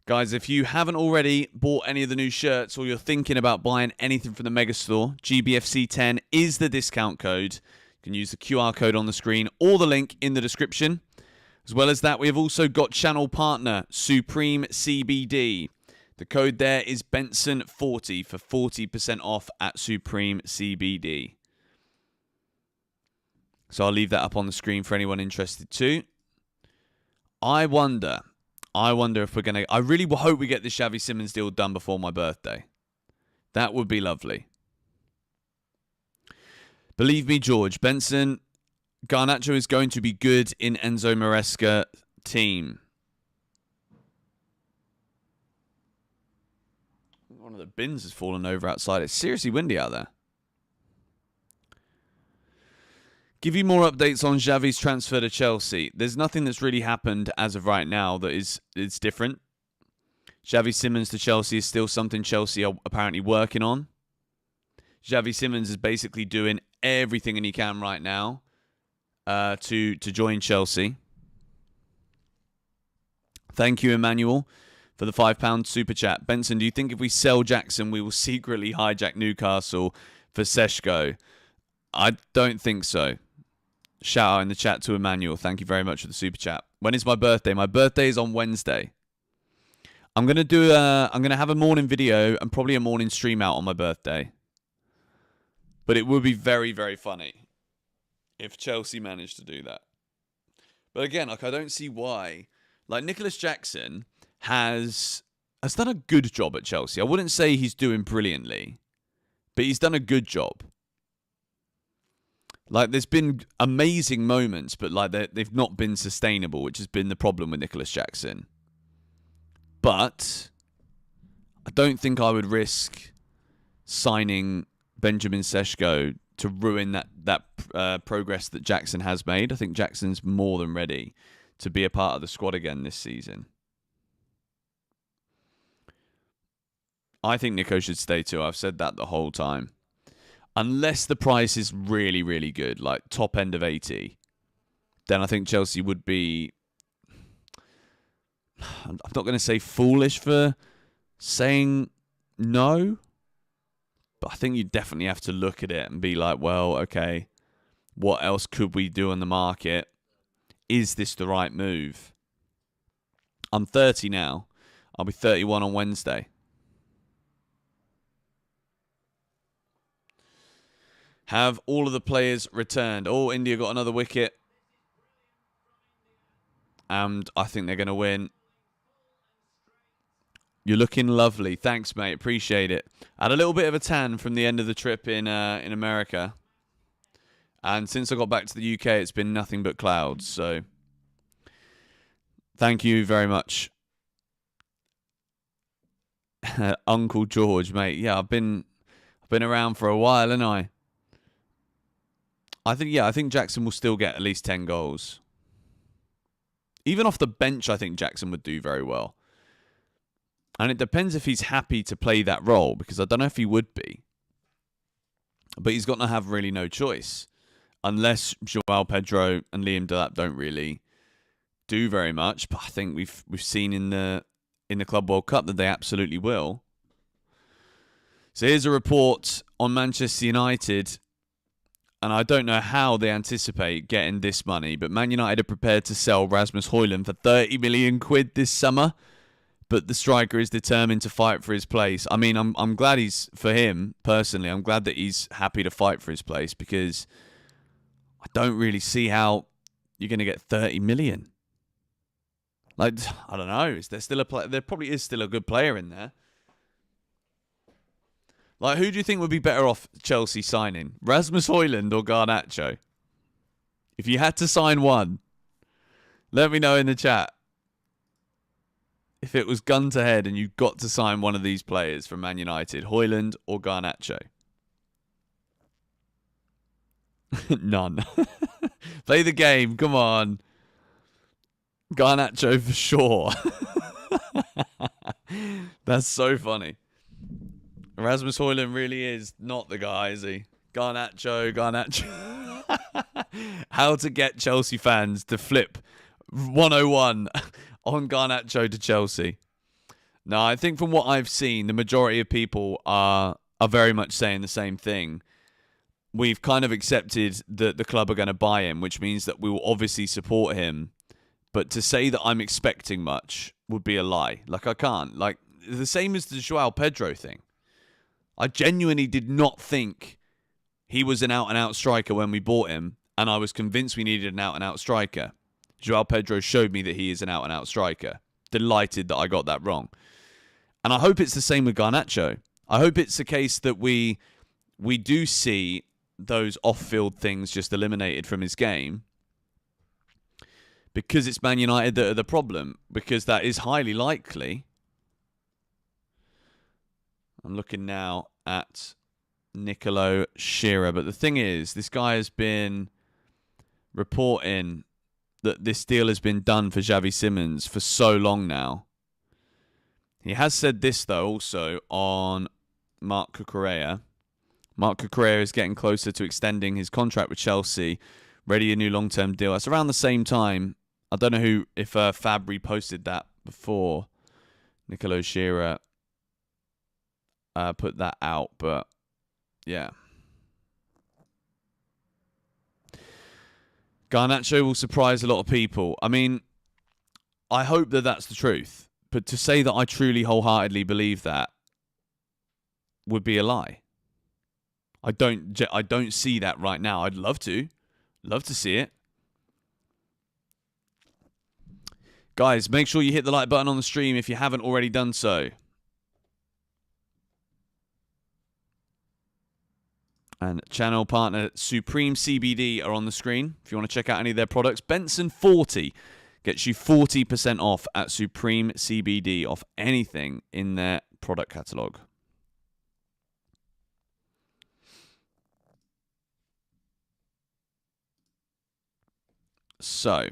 Speaker 1: Guys, if you haven't already bought any of the new shirts or you're thinking about buying anything from the Megastore, GBFC10 is the discount code. You can use the QR code on the screen or the link in the description. As well as that, we have also got channel partner, Supreme CBD. The code there is Benson40 for 40% off at Supreme CBD. So I'll leave that up on the screen for anyone interested too. I wonder if we're going to... I really hope we get this Xavi Simons deal done before my birthday. That would be lovely. Believe me, George, Benson... Garnacho is going to be good in Enzo Maresca team. One of the bins has fallen over outside. It's seriously windy out there. Give you more updates on Xavi's transfer to Chelsea. There's nothing that's really happened as of right now that is different. Xavi Simons to Chelsea is still something Chelsea are apparently working on. Xavi Simons is basically doing everything he can right now to join Chelsea. Thank you, Emmanuel, for the £5 super chat. Benson, do you think if we sell Jackson, we will secretly hijack Newcastle for Seshko? I don't think so. shout out in the chat to Emmanuel. Thank you very much for the super chat. When is my birthday? My birthday is on Wednesday. I'm gonna have a morning video and probably a morning stream out on my birthday. But it would be very, very funny if Chelsea managed to do that. But again, like, I don't see why. Like, Nicholas Jackson has done a good job at Chelsea. I wouldn't say he's doing brilliantly, but he's done a good job. Like, there's been amazing moments, but like they've not been sustainable, which has been the problem with Nicholas Jackson. But I don't think I would risk signing Benjamin Sesko to ruin that progress that Jackson has made. I think Jackson's more than ready to be a part of the squad again this season. I think Nico should stay too. I've said that the whole time. Unless the price is really, really good, like top end of 80, then I think Chelsea would be... I'm not going to say foolish for saying no, but I think you definitely have to look at it and be like, well, okay, what else could we do on the market? Is this the right move? I'm 30 now. I'll be 31 on Wednesday. Have all of the players returned? Oh, India got another wicket. And I think they're going to win. You're looking lovely. Thanks, mate. Appreciate it. I had a little bit of a tan from the end of the trip in America. And since I got back to the UK, it's been nothing but clouds. So thank you very much. Uncle George, mate. Yeah, I've been around for a while, haven't I? I think Jackson will still get at least 10 goals. Even off the bench, I think Jackson would do very well. And it depends if he's happy to play that role, because I don't know if he would be. But he's got to have really no choice. Unless Joao Pedro and Liam Delap don't really do very much. But I think we've seen in the Club World Cup that they absolutely will. So here's a report on Manchester United. And I don't know how they anticipate getting this money, but Man United are prepared to sell Rasmus Højlund for 30 million quid this summer. But the striker is determined to fight for his place. I mean, I'm glad for him, personally, I'm glad that he's happy to fight for his place, because I don't really see how you're going to get 30 million. Like, I don't know. Is there still a player? There probably is still a good player in there. Like, who do you think would be better off Chelsea signing? Rasmus Højlund or Garnacho? If you had to sign one, let me know in the chat. If it was gun to head and you got to sign one of these players from Man United, Højlund or Garnacho? None. Play the game. Come on. Garnacho for sure. That's so funny. Rasmus Højlund really is not the guy, is he? Garnacho. How to get Chelsea fans to flip 101 on Garnacho to Chelsea. No, I think from what I've seen, the majority of people are very much saying the same thing. We've kind of accepted that the club are going to buy him, which means that we will obviously support him. But to say that I'm expecting much would be a lie. Like, I can't. Like, the same as the Joao Pedro thing. I genuinely did not think he was an out-and-out striker when we bought him, and I was convinced we needed an out-and-out striker. Joao Pedro showed me that he is an out-and-out striker. Delighted that I got that wrong. And I hope it's the same with Garnacho. I hope it's the case that we do see those off-field things just eliminated from his game, because it's Man United that are the problem, because that is highly likely. I'm looking now at Nicolo Shearer, but the thing is, this guy has been reporting that this deal has been done for Xavi Simons for so long now. He has said this, though, also on Marc Cucurella. Marc Cucurella is getting closer to extending his contract with Chelsea, ready a new long-term deal. That's around the same time. I don't know if Fab reposted that before Nicolo Shearer put that out, but yeah. Garnacho will surprise a lot of people. I mean, I hope that that's the truth. But to say that I truly wholeheartedly believe that would be a lie. I don't see that right now. I'd love to see it. Guys, make sure you hit the like button on the stream if you haven't already done so. And channel partner Supreme CBD are on the screen if you want to check out any of their products. Benson 40 gets you 40% off at Supreme CBD off anything in their product catalogue. So,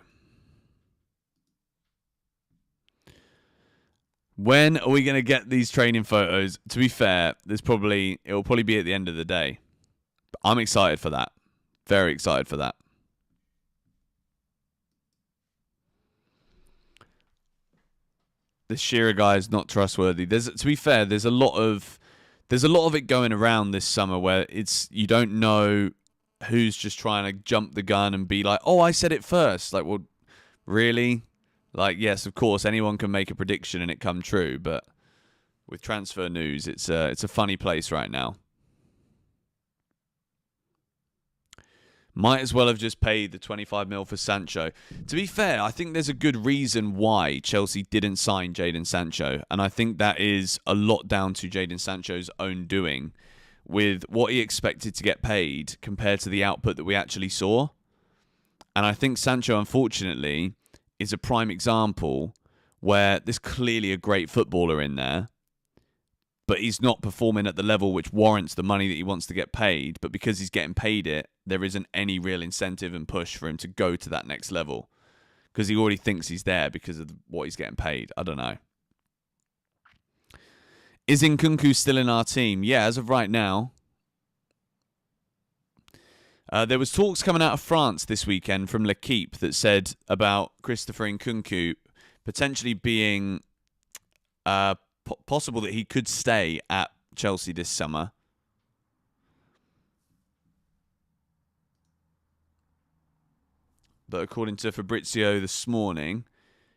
Speaker 1: when are we going to get these training photos? To be fair, it will probably be at the end of the day. But I'm excited for that. Very excited for that. The Shearer guy is not trustworthy. To be fair, there's a lot of it going around this summer where you don't know who's just trying to jump the gun and be like, "Oh, I said it first." Like, well, really? Like, yes, of course, anyone can make a prediction and it come true, but with transfer news, it's a funny place right now. Might as well have just paid the 25 mil for Sancho. To be fair, I think there's a good reason why Chelsea didn't sign Jadon Sancho, and I think that is a lot down to Jadon Sancho's own doing with what he expected to get paid compared to the output that we actually saw. And I think Sancho, unfortunately, is a prime example where there's clearly a great footballer in there, but he's not performing at the level which warrants the money that he wants to get paid. But because he's getting paid it, there isn't any real incentive and push for him to go to that next level because he already thinks he's there because of what he's getting paid. I don't know. Is Nkunku still in our team? Yeah, as of right now. There was talks coming out of France this weekend from L'Equipe that said about Christopher Nkunku potentially being possible that he could stay at Chelsea this summer. But according to Fabrizio this morning,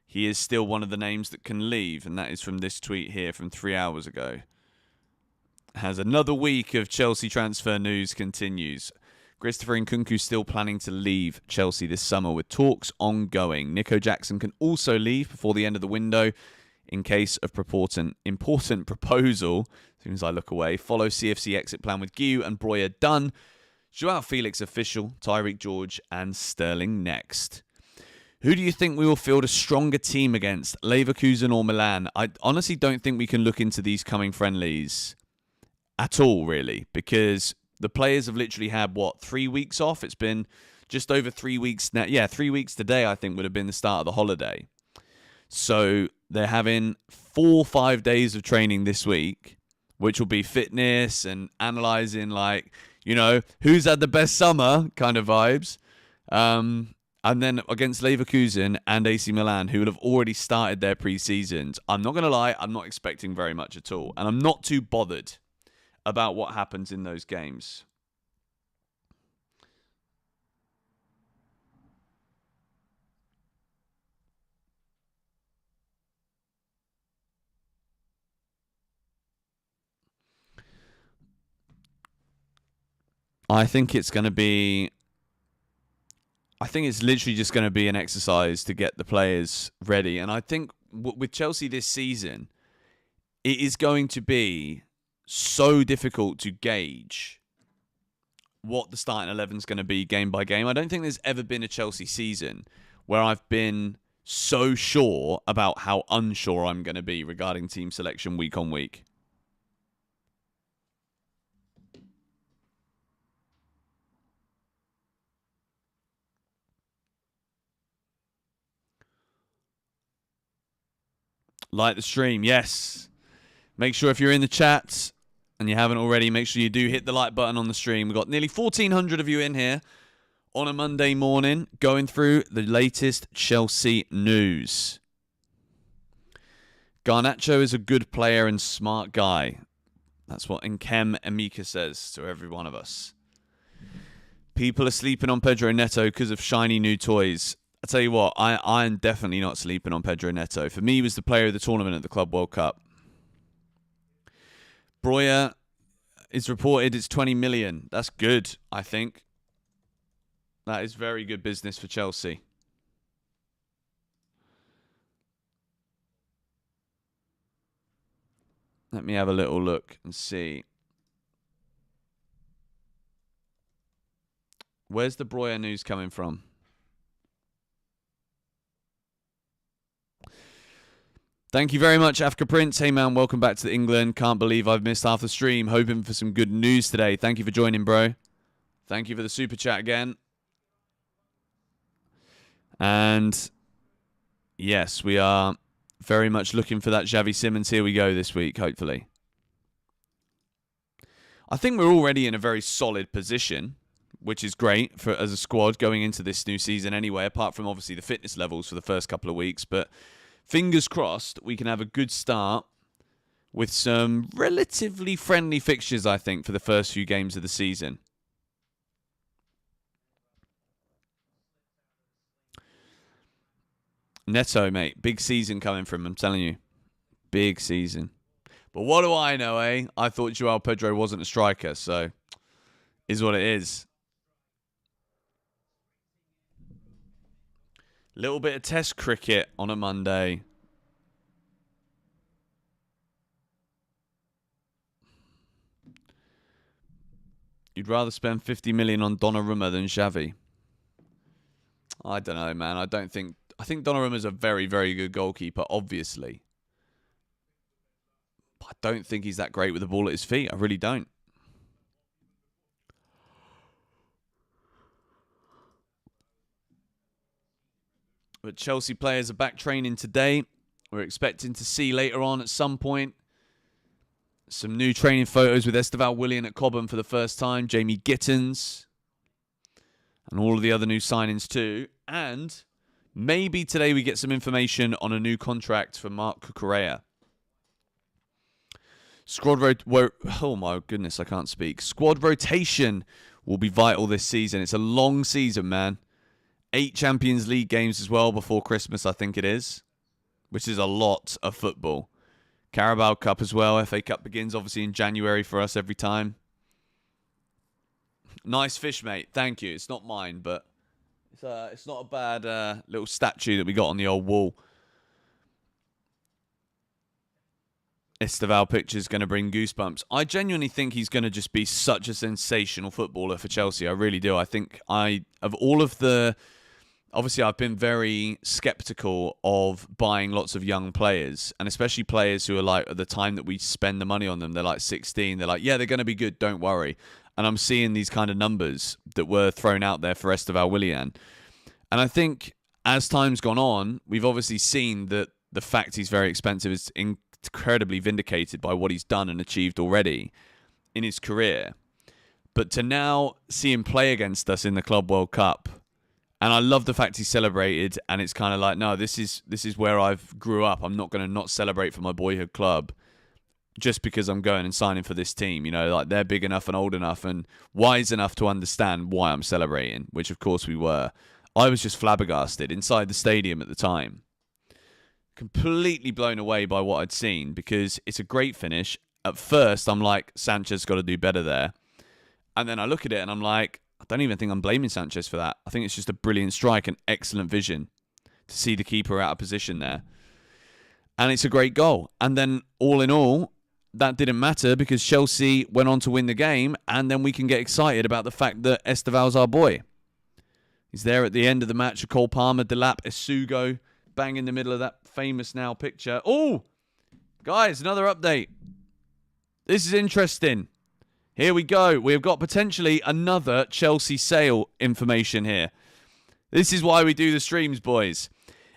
Speaker 1: he is still one of the names that can leave, and that is from this tweet here from 3 hours ago. As another week of Chelsea transfer news continues. Christopher Nkunku still planning to leave Chelsea this summer with talks ongoing. Nico Jackson can also leave before the end of the window in case of important proposal. As soon as I look away. Follow CFC exit plan with Guiu and Breuer done. Joao Felix official, Tyreek George and Sterling next. Who do you think we will field a stronger team against, Leverkusen or Milan? I honestly don't think we can look into these coming friendlies at all, really, because the players have literally had, 3 weeks off? It's been just over 3 weeks now. Yeah, 3 weeks today, I think, would have been the start of the holiday. So they're having 4 or 5 days of training this week, which will be fitness and analysing, who's had the best summer kind of vibes. And then against Leverkusen and AC Milan, who would have already started their pre-seasons. I'm not going to lie, I'm not expecting very much at all. And I'm not too bothered about what happens in those games. I think it's literally just going to be an exercise to get the players ready. And I think with Chelsea this season, it is going to be so difficult to gauge what the starting 11 is going to be game by game. I don't think there's ever been a Chelsea season where I've been so sure about how unsure I'm going to be regarding team selection week on week. Like the stream, yes. Make sure if you're in the chat and you haven't already, make sure you do hit the like button on the stream. We've got nearly 1,400 of you in here on a Monday morning going through the latest Chelsea news. Garnacho is a good player and smart guy. That's what Nkem Emeka says to every one of us. People are sleeping on Pedro Neto because of shiny new toys. I tell you what, I am definitely not sleeping on Pedro Neto. For me, he was the player of the tournament at the Club World Cup. Breuer is reported it's 20 million. That's good, I think. That is very good business for Chelsea. Let me have a little look and see. Where's the Breuer news coming from? Thank you very much, Africa Prince. Hey, man, welcome back to England. Can't believe I've missed half the stream. Hoping for some good news today. Thank you for joining, bro. Thank you for the super chat again. And yes, we are very much looking for that Xavi Simons. Here we go this week, hopefully. I think we're already in a very solid position, which is great for as a squad going into this new season anyway, apart from obviously the fitness levels for the first couple of weeks. But fingers crossed, we can have a good start with some relatively friendly fixtures, I think, for the first few games of the season. Neto, mate. Big season coming from him, I'm telling you. Big season. But what do I know, eh? I thought João Pedro wasn't a striker, so is what it is. Little bit of test cricket on a Monday. You'd rather spend 50 million on Donnarumma than Xavi? I don't know, man. I think Donnarumma's a very, very good goalkeeper, obviously. But I don't think he's that great with the ball at his feet. I really don't. But Chelsea players are back training today. We're expecting to see later on at some point some new training photos with Esteval Willian at Cobham for the first time. Jamie Gittins. And all of the other new signings too. And maybe today we get some information on a new contract for Marc Cucurella. Oh my goodness, I can't speak. Squad rotation will be vital this season. It's a long season, man. 8 Champions League games as well before Christmas, I think it is. Which is a lot of football. Carabao Cup as well. FA Cup begins obviously in January for us every time. Nice fish, mate. Thank you. It's not mine, but it's not a bad little statue that we got on the old wall. Esteval picture's going to bring goosebumps. I genuinely think he's going to just be such a sensational footballer for Chelsea. I really do. I think of all of the... Obviously, I've been very skeptical of buying lots of young players, and especially players who are like, at the time that we spend the money on them, they're like 16. They're like, yeah, they're going to be good, don't worry. And I'm seeing these kind of numbers that were thrown out there for Esteval Willian. And I think as time's gone on, we've obviously seen that the fact he's very expensive is incredibly vindicated by what he's done and achieved already in his career. But to now see him play against us in the Club World Cup, and I love the fact he celebrated, and it's kind of like, no, this is where I've grew up. I'm not going to not celebrate for my boyhood club just because I'm going and signing for this team. You know, like they're big enough and old enough and wise enough to understand why I'm celebrating, which of course we were. I was just flabbergasted inside the stadium at the time. Completely blown away by what I'd seen because it's a great finish. At first, I'm like, Sanchez got to do better there. And then I look at it and I'm like, I don't even think I'm blaming Sanchez for that. I think it's just a brilliant strike and excellent vision to see the keeper out of position there. And it's a great goal. And then all in all, that didn't matter because Chelsea went on to win the game, and then we can get excited about the fact that Esteval's our boy. He's there at the end of the match. Cole Palmer, Delap, Esugo, bang in the middle of that famous now picture. Oh, guys, another update. This is interesting. Here we go. We've got potentially another Chelsea sale information here. This is why we do the streams, boys.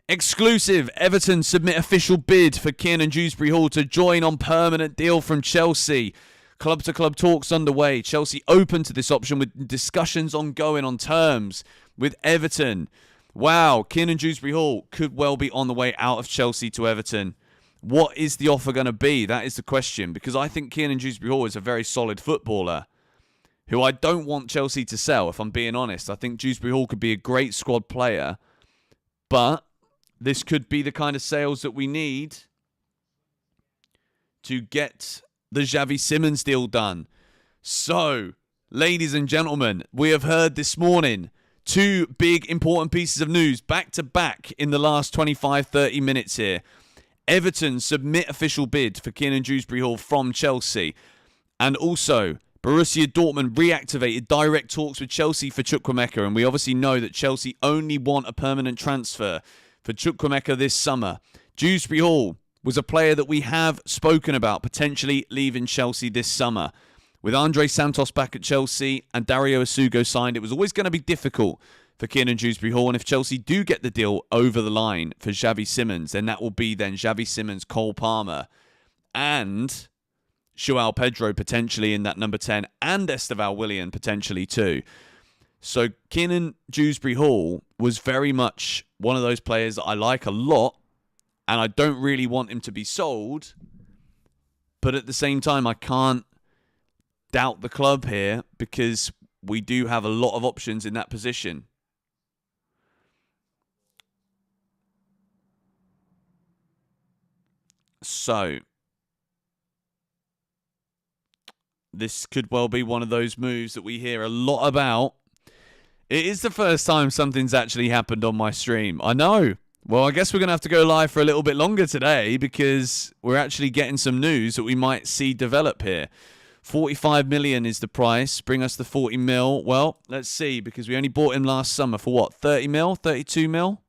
Speaker 1: Exclusive. Everton submit official bid for Kiernan Dewsbury Hall to join on permanent deal from Chelsea. Club-to-club talks underway. Chelsea open to this option with discussions ongoing on terms with Everton. Wow, Kiernan Dewsbury Hall could well be on the way out of Chelsea to Everton. What is the offer going to be? That is the question. Because I think Kiernan Dewsbury Hall is a very solid footballer who I don't want Chelsea to sell, if I'm being honest. I think Dewsbury Hall could be a great squad player, but this could be the kind of sales that we need to get the Xavi Simons deal done. So, ladies and gentlemen, we have heard this morning 2 big important pieces of news back to back in the last 25-30 minutes here. Everton submit official bid for Kiernan Dewsbury Hall from Chelsea. And also, Borussia Dortmund reactivated direct talks with Chelsea for Chukwuemeka. And we obviously know that Chelsea only want a permanent transfer for Chukwuemeka this summer. Dewsbury Hall was a player that we have spoken about potentially leaving Chelsea this summer. With Andre Santos back at Chelsea and Dario Asugo signed, it was always going to be difficult for Kiernan Dewsbury Hall. And if Chelsea do get the deal over the line for Xavi Simons, then that will be then Xavi Simons, Cole Palmer, and João Pedro potentially in that number 10, and Esteval Willian potentially too. So Kiernan Dewsbury Hall was very much one of those players that I like a lot, and I don't really want him to be sold. But at the same time, I can't doubt the club here because we do have a lot of options in that position. So this could well be one of those moves that we hear a lot about. It is the first time something's actually happened on my stream. I know. Well, I guess we're going to have to go live for a little bit longer today because we're actually getting some news that we might see develop here. 45 million is the price. Bring us the 40 mil. Well, let's see, because we only bought him last summer for what? 30 mil? 32 mil?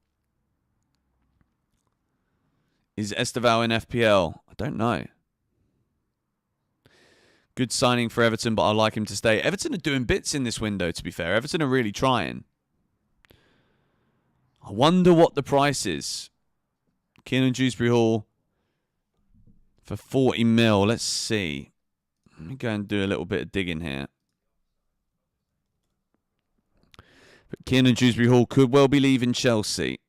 Speaker 1: Is Esteval in FPL? I don't know. Good signing for Everton, but I like him to stay. Everton are doing bits in this window, to be fair. Everton are really trying. I wonder what the price is. Kiernan Dewsbury Hall for 40 mil. Let's see. Let me go and do a little bit of digging here. But Kiernan Dewsbury Hall could well be leaving Chelsea.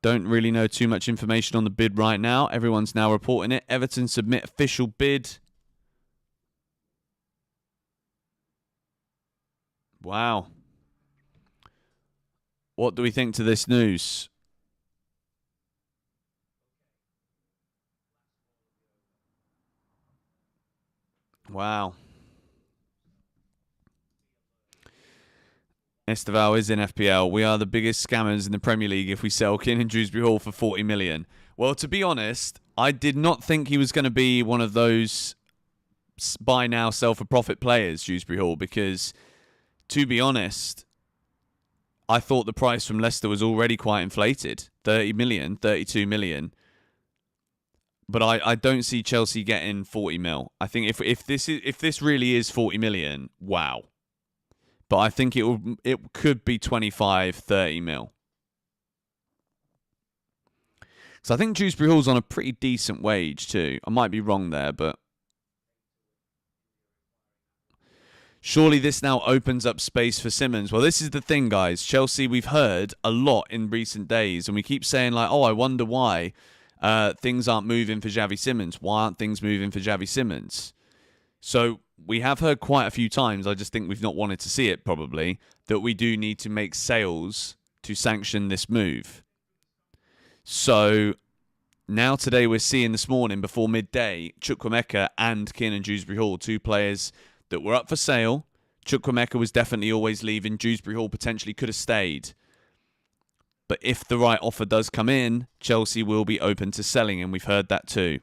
Speaker 1: Don't really know too much information on the bid right now. Everyone's now reporting it. Everton submit official bid. Wow. What do we think to this news? Wow. Esteval is in FPL. We are the biggest scammers in the Premier League if we sell Kiernan Dewsbury Hall for 40 million. Well, to be honest, I did not think he was going to be one of those buy now, sell for profit players, Dewsbury Hall, because to be honest, I thought the price from Leicester was already quite inflated. 30 million, 32 million. But I don't see Chelsea getting 40 mil. I think if this really is 40 million, wow. But I think it could be 25, 30 mil. So I think Dewsbury Hall's on a pretty decent wage too. I might be wrong there, but surely this now opens up space for Simons. Well, this is the thing, guys. Chelsea, we've heard a lot in recent days, and we keep saying like, oh, I wonder why things aren't moving for Xavi Simons. Why aren't things moving for Xavi Simons? So we have heard quite a few times, I just think we've not wanted to see it probably, that we do need to make sales to sanction this move. So now today we're seeing this morning before midday, Chukwuemeka and Kiernan Dewsbury Hall, 2 players that were up for sale. Chukwuemeka was definitely always leaving. Dewsbury Hall potentially could have stayed. But if the right offer does come in, Chelsea will be open to selling, and we've heard that too.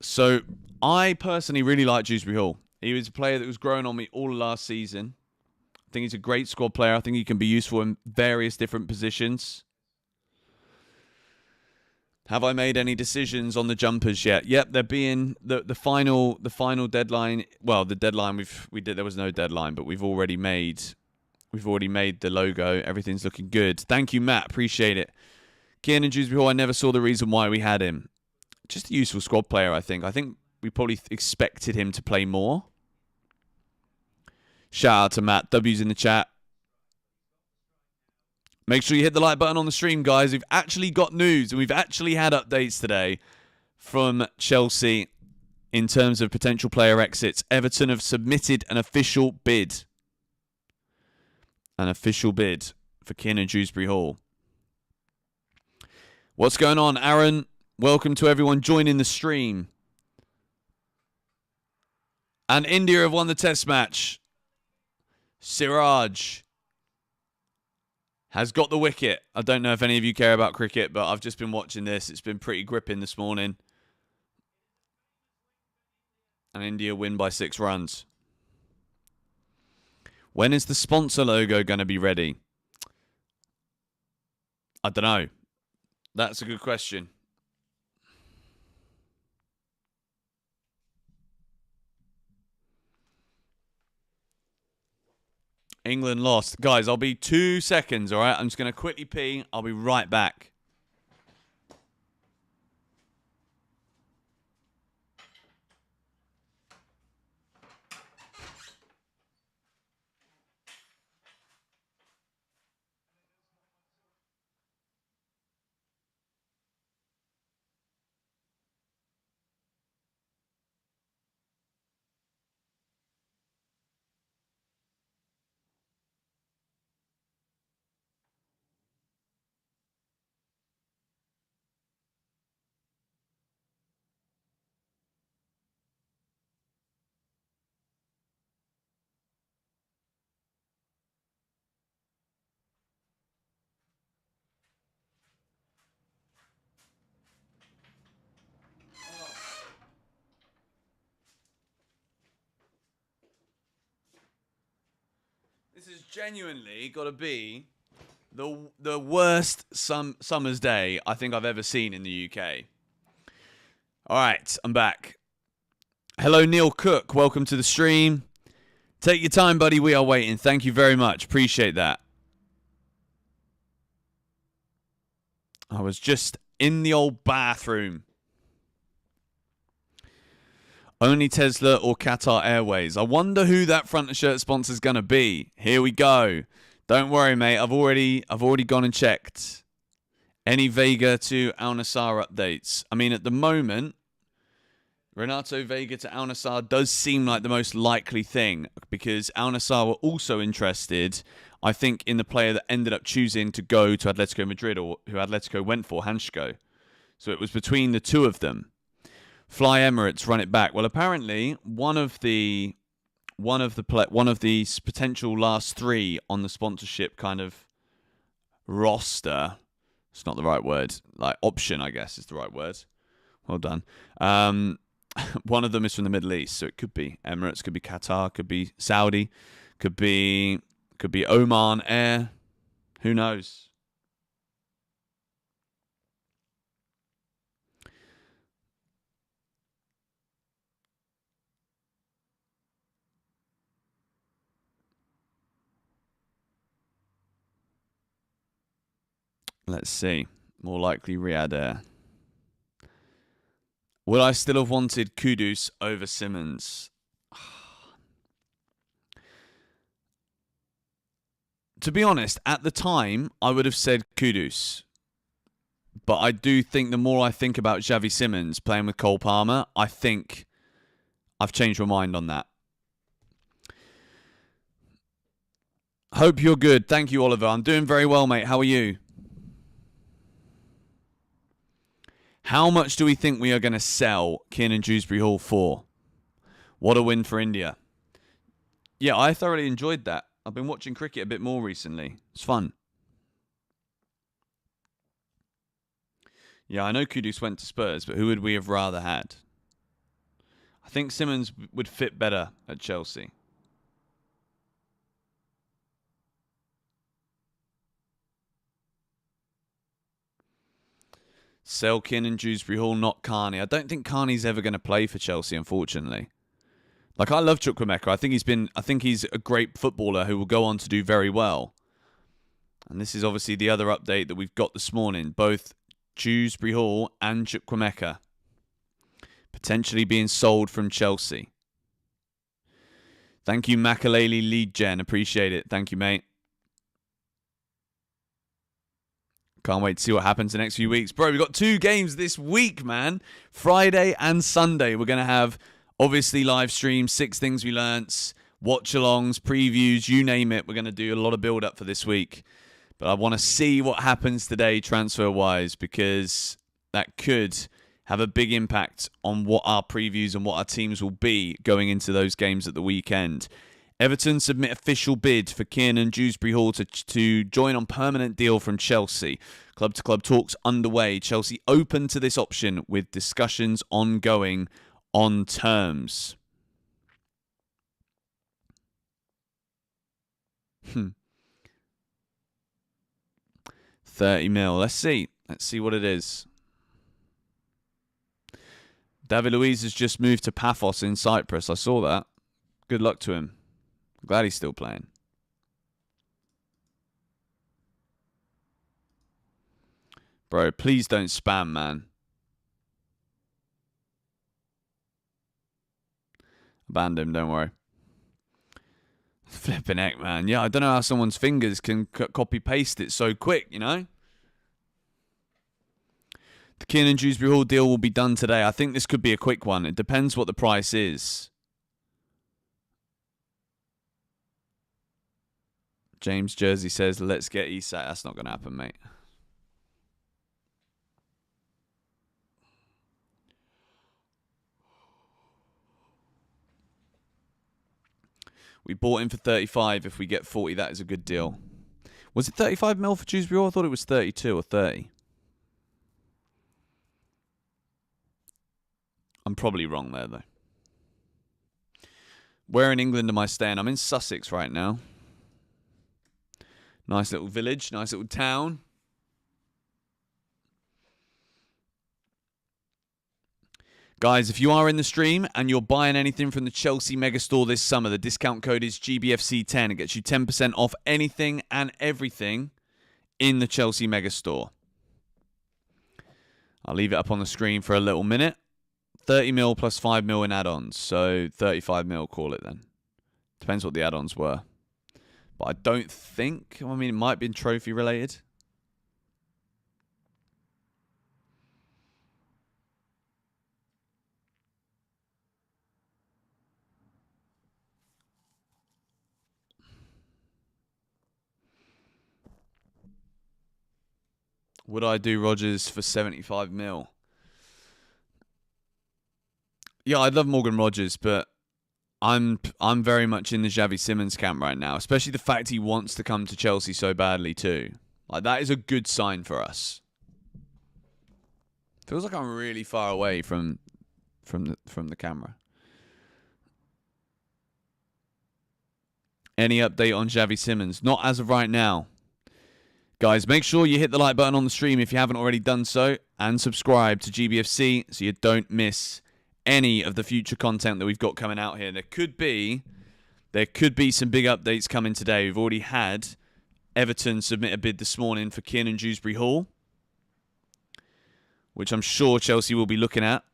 Speaker 1: So I personally really like Dewsbury Hall. He was a player that was growing on me all last season. I think he's a great squad player. I think he can be useful in various different positions. Have I made any decisions on the jumpers yet? Yep, they're being the final deadline. Well, the deadline we did, there was no deadline, but we've already made the logo. Everything's looking good. Thank you, Matt. Appreciate it. Kiernan Dewsbury Hall, I never saw the reason why we had him. Just a useful squad player, I think. I think we probably expected him to play more. Shout out to Matt. W's in the chat. Make sure you hit the like button on the stream, guys. We've actually got news, and we've actually had updates today from Chelsea in terms of potential player exits. Everton have submitted an official bid. An official bid for Kiernan Dewsbury Hall. What's going on, Aaron? Welcome to everyone joining the stream. And India have won the test match. Siraj has got the wicket. I don't know if any of you care about cricket, but I've just been watching this. It's been pretty gripping this morning. And India win by 6 runs. When is the sponsor logo going to be ready? I don't know. That's a good question. England lost. Guys, I'll be 2 seconds, all right? I'm just going to quickly pee. I'll be right back. This has genuinely got to be the worst summer's day I think I've ever seen in the UK. All right, I'm back. Hello, Neil Cook. Welcome to the stream. Take your time, buddy. We are waiting. Thank you very much. Appreciate that. I was just in the old bathroom. Only Tesla or Qatar Airways. I wonder who that front of shirt sponsor is going to be. Here we go. Don't worry, mate. I've already gone and checked. Any Vega to Al Nassr updates? I mean, at the moment, Renato Vega to Al Nassr does seem like the most likely thing because Al Nassr were also interested, I think, in the player that ended up choosing to go to Atletico Madrid or who Atletico went for, Hansko. So it was between the two of them. Fly Emirates, run it back. Well, apparently one of the potential last 3 on the sponsorship kind of roster. It's not the right word. Like option, I guess is the right word. Well done. One of them is from the Middle East, so it could be Emirates, could be Qatar, could be Saudi, could be Oman Air. Who knows? Let's see. More likely Riyadh Air. Would I still have wanted Kudus over Simons? To be honest, at the time, I would have said Kudus. But I do think the more I think about Xavi Simons playing with Cole Palmer, I think I've changed my mind on that. Hope you're good. Thank you, Oliver. I'm doing very well, mate. How are you? How much do we think we are going to sell Kiernan Dewsbury Hall for? What a win for India. Yeah, I thoroughly enjoyed that. I've been watching cricket a bit more recently. It's fun. Yeah, I know Kudus went to Spurs, but who would we have rather had? I think Simons would fit better at Chelsea. Sell Kiernan Dewsbury Hall, not Carney. I don't think Carney's ever going to play for Chelsea, unfortunately. Like, I love Chukwuemeka. I think he's a great footballer who will go on to do very well. And this is obviously the other update that we've got this morning. Both Dewsbury Hall and Chukwuemeka potentially being sold from Chelsea. Thank you, Makaleli Lead Gen. Appreciate it. Thank you, mate. Can't wait to see what happens the next few weeks. Bro, we've got 2 games this week, man. Friday and Sunday. We're going to have, obviously, live streams, 6 things we learnt, watch-alongs, previews, you name it. We're going to do a lot of build-up for this week. But I want to see what happens today transfer-wise, because that could have a big impact on what our previews and what our teams will be going into those games at the weekend. Everton submit official bid for Kiernan Dewsbury-Hall to join on permanent deal from Chelsea. Club-to-club talks underway. Chelsea open to this option with discussions ongoing on terms. 30 mil. Let's see. Let's see what it is. David Luiz has just moved to Paphos in Cyprus. I saw that. Good luck to him. I'm glad he's still playing. Bro, please don't spam, man. Abandon him, don't worry. Flipping heck, man. Yeah, I don't know how someone's fingers can copy-paste it so quick, you know? The Kiernan Dewsbury-Hall deal will be done today. I think this could be a quick one. It depends what the price is. James Jersey says, let's get Isak. That's not going to happen, mate. We bought him for 35. If we get 40, that is a good deal. Was it 35 mil for Dewsbury-Hall? I thought it was 32 or 30. I'm probably wrong there, though. Where in England am I staying? I'm in Sussex right now. Nice little village, nice little town. Guys, if you are in the stream and you're buying anything from the Chelsea Megastore this summer, the discount code is GBFC10. It gets you 10% off anything and everything in the Chelsea Megastore. I'll leave it up on the screen for a little minute. 30 mil plus 5 mil in add-ons. So 35 mil, call it then. Depends what the add-ons were. But I don't think, I mean, it might be trophy related. Would I do Rodgers for 75 mil? Yeah, I'd love Morgan Rodgers, but I'm very much in the Xavi Simons camp right now, especially the fact he wants to come to Chelsea so badly too. Like, that is a good sign for us. Feels like I'm really far away from the camera. Any update on Xavi Simons? Not as of right now. Guys, make sure you hit the like button on the stream if you haven't already done so, and subscribe to GBFC so you don't miss any of the future content that we've got coming out here. There could be some big updates coming today. We've already had Everton submit a bid this morning for Kiernan Dewsbury-Hall, which I'm sure Chelsea will be looking at.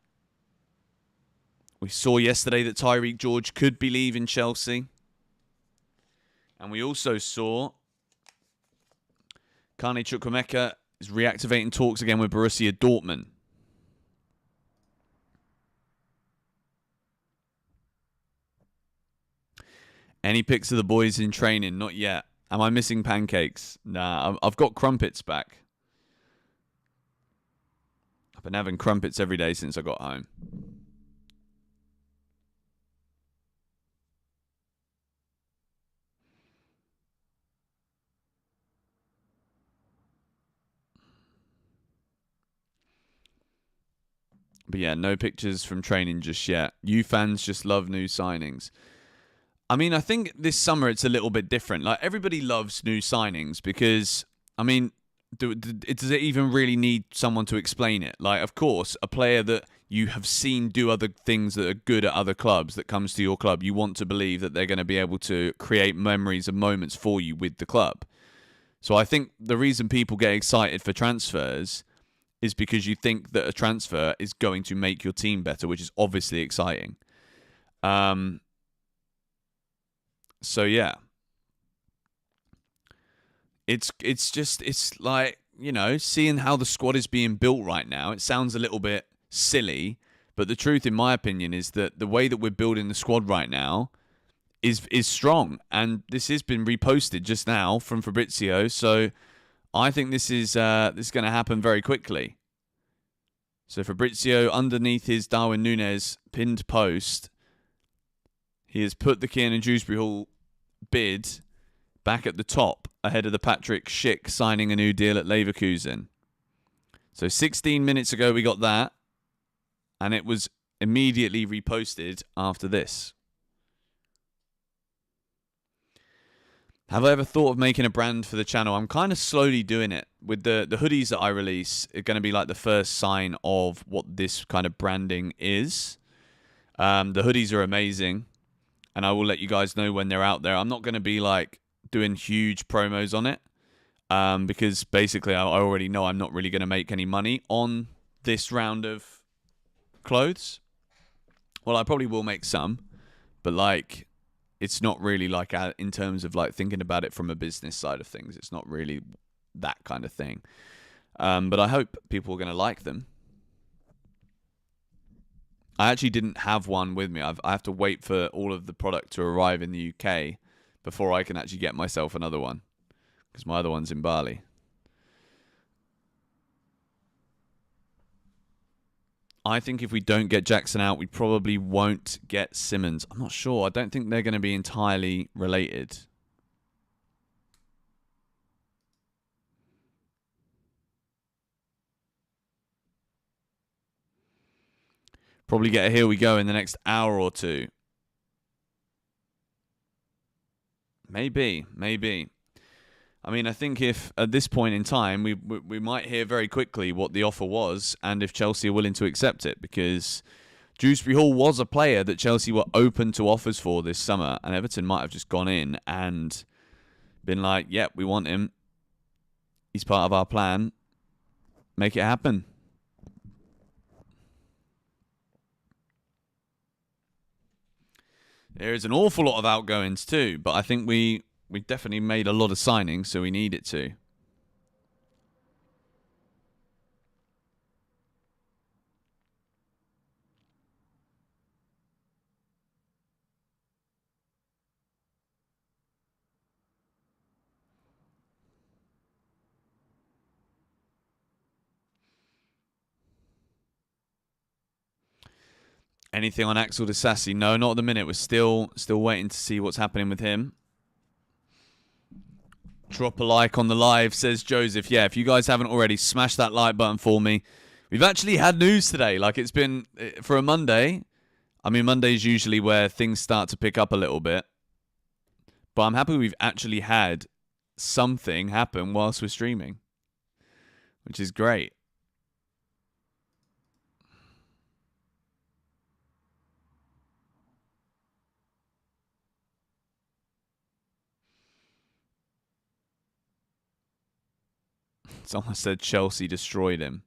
Speaker 1: We saw yesterday that Tyreek George could be leaving Chelsea. And we also saw Kane Chukwuemeka is reactivating talks again with Borussia Dortmund. Any pics of the boys in training? Not yet. Am I missing pancakes? Nah, I've got crumpets back. I've been having crumpets every day since I got home. But yeah, no pictures from training just yet. You fans just love new signings. I mean, I think this summer it's a little bit different. Like, everybody loves new signings because, I mean, does it even really need someone to explain it? Like, of course, a player that you have seen do other things that are good at other clubs that comes to your club, you want to believe that they're going to be able to create memories and moments for you with the club. So I think the reason people get excited for transfers is because you think that a transfer is going to make your team better, which is obviously exciting. So yeah, it's like seeing how the squad is being built right now, it sounds a little bit silly, but the truth, in my opinion, is that the way that we're building the squad right now is strong, and this has been reposted just now from Fabrizio. So I think this is going to happen very quickly. So Fabrizio, underneath his Darwin Núñez pinned post, he has put the Kiernan Dewsbury Hall bid back at the top ahead of the Patrick Schick signing a new deal at Leverkusen. So 16 minutes ago we got that, and it was immediately reposted after this. Have I ever thought of making a brand for the channel? I'm kind of slowly doing it. With the hoodies that I release, it's going to be like the first sign of what this kind of branding is. The hoodies are amazing, and I will let you guys know when they're out there. I'm not going to be like doing huge promos on it, because basically I already know I'm not really going to make any money on this round of clothes. Well, I probably will make some, but like, it's not really like in terms of like thinking about it from a business side of things. It's not really that kind of thing. But I hope people are going to like them. I actually didn't have one with me. I have to wait for all of the product to arrive in the UK before I can actually get myself another one, because my other one's in Bali. I think if we don't get Jackson out, we probably won't get Simons. I'm not sure. I don't think they're going to be entirely related. Probably get a here we go in the next hour or two. Maybe. I mean, I think if at this point in time, we might hear very quickly what the offer was and if Chelsea are willing to accept it, because Dewsbury Hall was a player that Chelsea were open to offers for this summer, and Everton might have just gone in and been like, yep, we want him. He's part of our plan. Make it happen. There is an awful lot of outgoings too, but I think we definitely made a lot of signings, so we need it to. Anything on Axel Disasi? No, not at the minute. We're still waiting to see what's happening with him. Drop a like on the live, says Joseph. Yeah, if you guys haven't already, smash that like button for me. We've actually had news today. Like, it's been, for a Monday, I mean, Monday's usually where things start to pick up a little bit. But I'm happy we've actually had something happen whilst we're streaming, which is great. Someone said Chelsea destroyed him.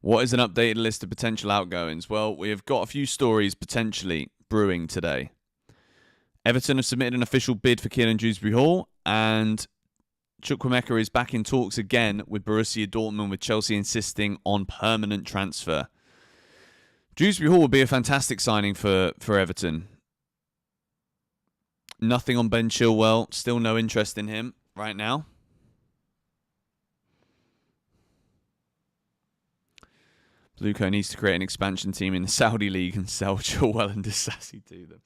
Speaker 1: What is an updated list of potential outgoings? Well, we have got a few stories potentially brewing today. Everton have submitted an official bid for Kiernan Dewsbury Hall, and Chukwuemeka is back in talks again with Borussia Dortmund, with Chelsea insisting on permanent transfer. Dewsbury Hall would be a fantastic signing for Everton. Nothing on Ben Chilwell. Still no interest in him right now. Bluco needs to create an expansion team in the Saudi League and sell Chilwell and Disasi to them.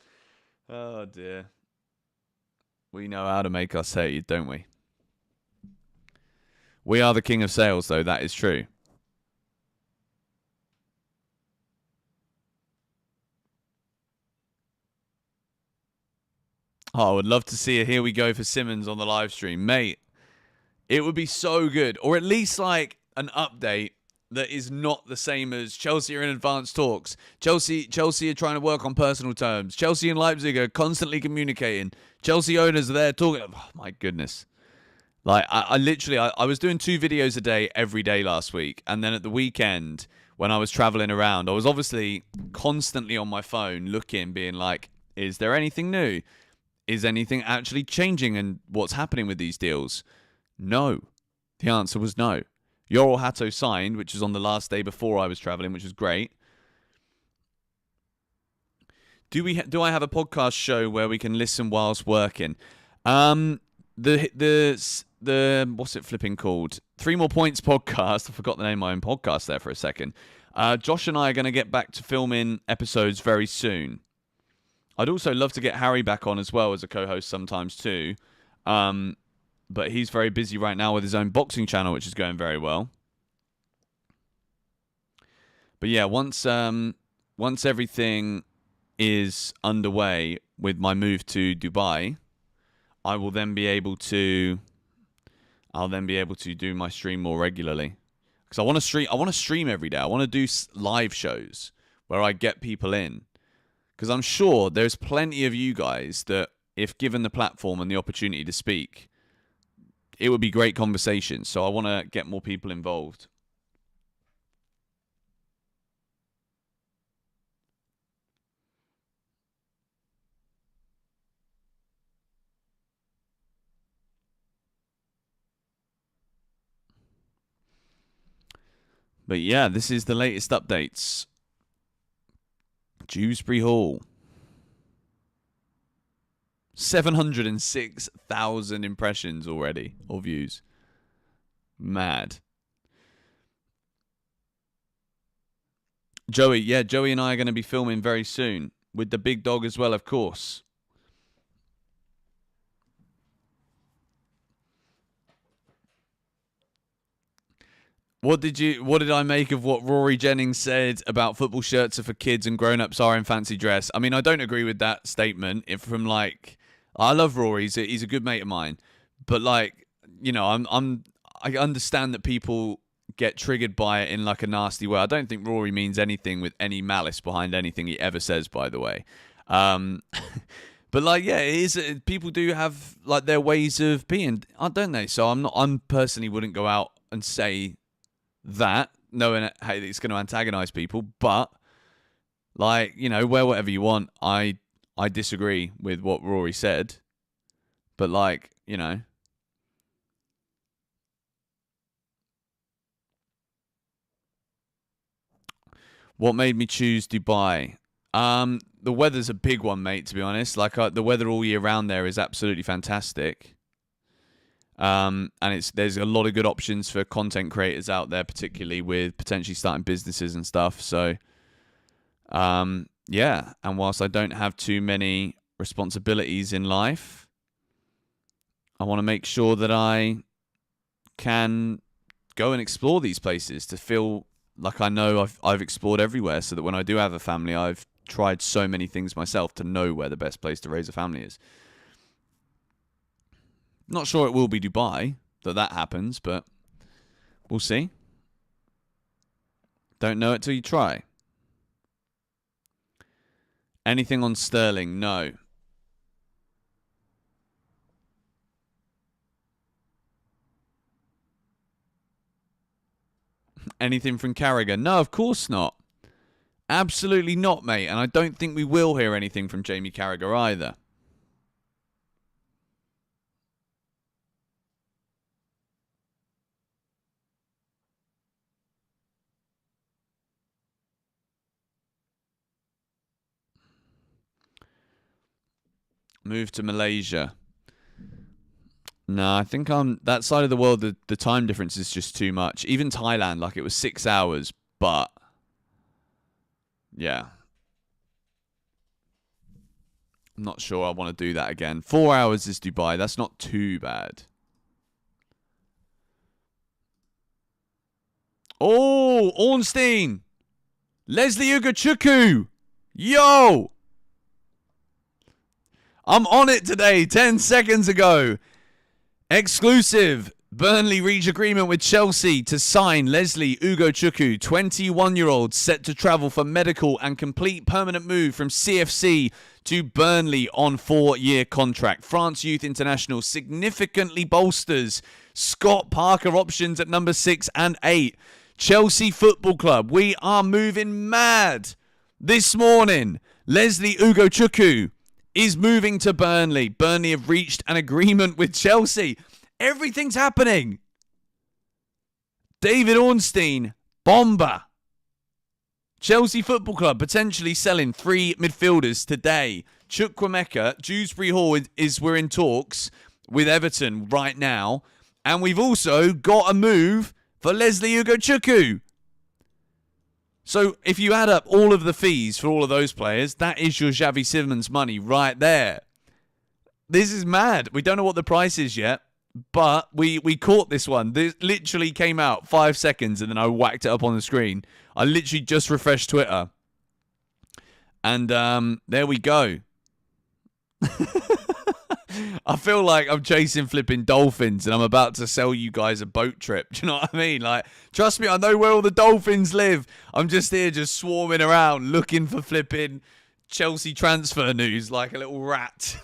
Speaker 1: Oh, dear. We know how to make us hate, don't we? We are the king of sales, though. That is true. Oh, I would love to see a here we go for Simons on the live stream. Mate, it would be so good. Or at least like an update that is not the same as Chelsea are in advanced talks. Chelsea are trying to work on personal terms. Chelsea and Leipzig are constantly communicating. Chelsea owners are there talking. Oh, my goodness. Like, I literally was doing 2 videos a day every day last week. And then at the weekend, when I was traveling around. I was obviously constantly on my phone looking, being like, is there anything new? Is anything actually changing and what's happening with these deals? No. The answer was no. Yoel Hato signed, which was on the last day before I was traveling, which was great. Do I have a podcast show where we can listen whilst working? The what's it flipping called? 3 More Points podcast. I forgot the name of my own podcast there for a second. Josh and I are going to get back to filming episodes very soon. I'd also love to get Harry back on as well as a co-host sometimes too. But he's very busy right now with his own boxing channel, which is going very well. But yeah, once everything is underway with my move to Dubai, I'll then be able to do my stream more regularly. Because I want to stream every day. I want to do live shows where I get people in. Because I'm sure there's plenty of you guys that, if given the platform and the opportunity to speak, it would be great conversation. So I want to get more people involved. But yeah, this is the latest updates. Dewsbury Hall. 706,000 impressions already, or views. Mad. Joey and I are going to be filming very soon. With the big dog as well, of course. What did I make of what Rory Jennings said about football shirts are for kids and grown-ups are in fancy dress? I mean, I don't agree with that statement. I love Rory, he's a good mate of mine. But like, you know, I understand that people get triggered by it in like a nasty way. I don't think Rory means anything with any malice behind anything he ever says, by the way. But like, yeah, it is. People do have like their ways of being, don't they? So I'm personally wouldn't go out and say that, knowing hey, it's going to antagonize people. But like, you know, wear whatever you want. I disagree with what Rory said, but like, you know. What made me choose Dubai? The weather's a big one, mate, to be honest. Like, the weather all year round there is absolutely fantastic. And there's a lot of good options for content creators out there, particularly with potentially starting businesses and stuff. So, yeah. And whilst I don't have too many responsibilities in life, I want to make sure that I can go and explore these places to feel like I know I've explored everywhere, so that when I do have a family, I've tried so many things myself to know where the best place to raise a family is. Not sure it will be Dubai that happens, but we'll see. Don't know it till you try. Anything on Sterling? No. Anything from Carragher? No, of course not. Absolutely not, mate. And I don't think we will hear anything from Jamie Carragher either. Move to Malaysia. No, I think on that side of the world, the time difference is just too much. Even Thailand, like, it was 6 hours, but yeah. I'm not sure I want to do that again. 4 hours is Dubai. That's not too bad. Oh, Ornstein. Leslie Ugochukwu. Yo. I'm on it today, 10 seconds ago. Exclusive. Burnley reach agreement with Chelsea to sign Leslie Ugochukwu, 21-year-old, set to travel for medical and complete permanent move from CFC to Burnley on 4-year contract. France Youth International significantly bolsters Scott Parker options at number 6 and 8 Chelsea Football Club, we are moving mad. This morning, Leslie Ugochukwu is moving to Burnley. Burnley have reached an agreement with Chelsea. Everything's happening. David Ornstein, bomber. Chelsea Football Club potentially selling 3 midfielders today. Chukwuemeka, Dewsbury Hall we're in talks with Everton right now. And we've also got a move for Leslie Ugochukwu. So if you add up all of the fees for all of those players, that is your Xavi Simons money right there. This is mad. We don't know what the price is yet, but we caught this one. This literally came out 5 seconds and then I whacked it up on the screen. I literally just refreshed Twitter. And there we go. I feel like I'm chasing flipping dolphins and I'm about to sell you guys a boat trip. Do you know what I mean? Like, trust me, I know where all the dolphins live. I'm just here just swarming around looking for flipping Chelsea transfer news like a little rat.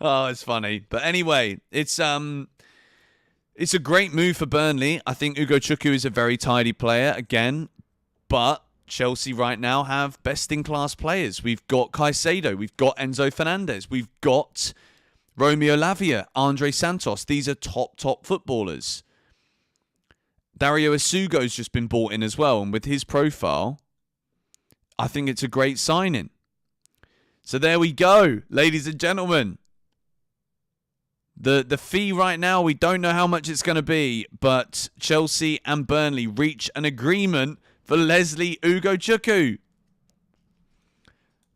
Speaker 1: Oh, it's funny. But anyway, it's a great move for Burnley. I think Ugochukwu is a very tidy player again, but Chelsea right now have best-in-class players. We've got Caicedo. We've got Enzo Fernandez. We've got Romeo Lavia, Andre Santos. These are top footballers. Dario Isugo's just been bought in as well. And with his profile, I think it's a great signing. So there we go, ladies and gentlemen. The fee right now, we don't know how much it's going to be. But Chelsea and Burnley reach an agreement for Leslie Ugochukwu.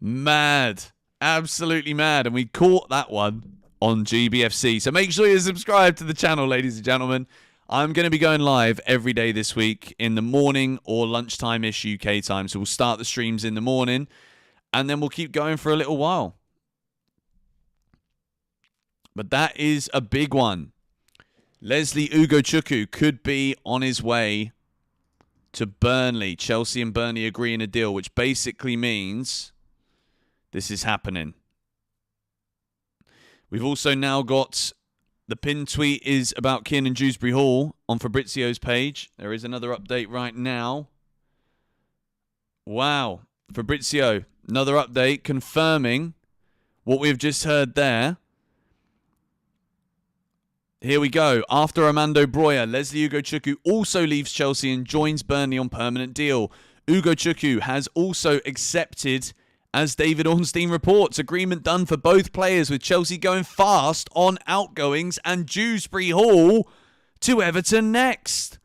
Speaker 1: Mad. Absolutely mad. And we caught that one on GBFC. So make sure you're subscribed to the channel, ladies and gentlemen. I'm going to be going live every day this week in the morning or lunchtime-ish UK time. So we'll start the streams in the morning and then we'll keep going for a little while. But that is a big one. Leslie Ugochukwu could be on his way to Burnley. Chelsea and Burnley agreeing a deal, which basically means this is happening. We've also now got the pinned tweet is about Kiernan Dewsbury Hall on Fabrizio's page. There is another update right now. Wow. Fabrizio, another update confirming what we've just heard there. Here we go. After Armando Broja, Leslie Ugochukwu also leaves Chelsea and joins Burnley on permanent deal. Ugochukwu has also accepted, as David Ornstein reports, agreement done for both players, with Chelsea going fast on outgoings and Dewsbury Hall to Everton next.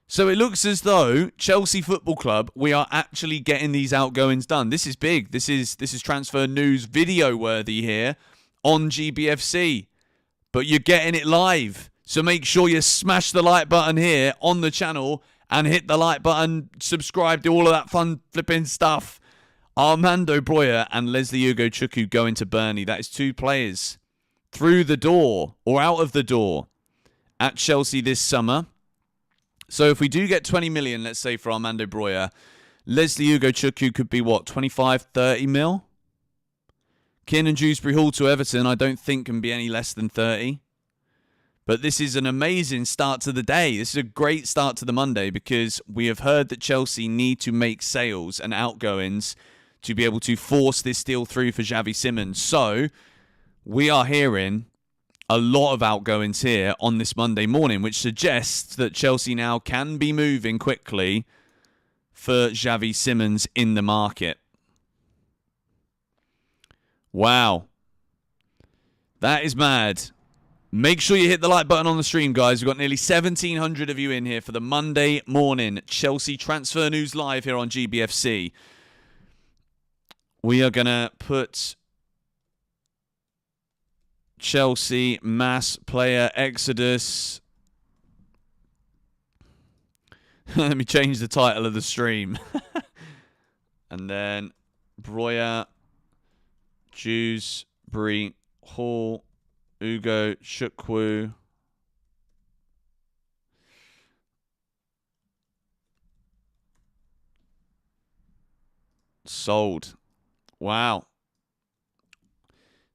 Speaker 1: So it looks as though Chelsea Football Club, we are actually getting these outgoings done. This is big. This is transfer news video worthy here on GBFC. But you're getting it live. So make sure you smash the like button here on the channel and hit the like button, subscribe, do all of that fun flipping stuff. Armando Broja and Leslie Ugochukwu going to Burnley. That is 2 players through the door or out of the door at Chelsea this summer. So if we do get 20 million, let's say for Armando Broja, Leslie Ugochukwu could be what, 25, 30 mil? Kiernan Dewsbury Hall to Everton, I don't think can be any less than 30. But this is an amazing start to the day. This is a great start to the Monday because we have heard that Chelsea need to make sales and outgoings to be able to force this deal through for Xavi Simons. So we are hearing a lot of outgoings here on this Monday morning, which suggests that Chelsea now can be moving quickly for Xavi Simons in the market. Wow. That is mad. Make sure you hit the like button on the stream, guys. We've got nearly 1,700 of you in here for the Monday morning Chelsea Transfer News Live here on GBFC. We are going to put Chelsea mass player exodus. Let me change the title of the stream. And then Broja, Dewsbury Hall, Ugochukwu. Sold. Wow.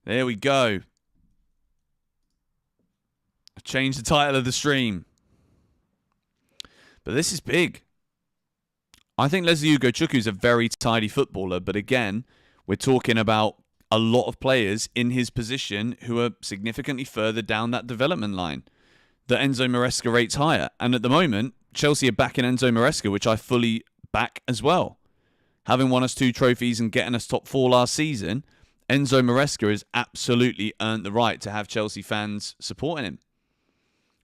Speaker 1: There we go. I've changed the title of the stream. But this is big. I think Leslie Ugochukwu is a very tidy footballer, but again, we're talking about a lot of players in his position who are significantly further down that development line that Enzo Maresca rates higher. And at the moment, Chelsea are backing Enzo Maresca, which I fully back as well. Having won us 2 trophies and getting us top 4 last season, Enzo Maresca has absolutely earned the right to have Chelsea fans supporting him.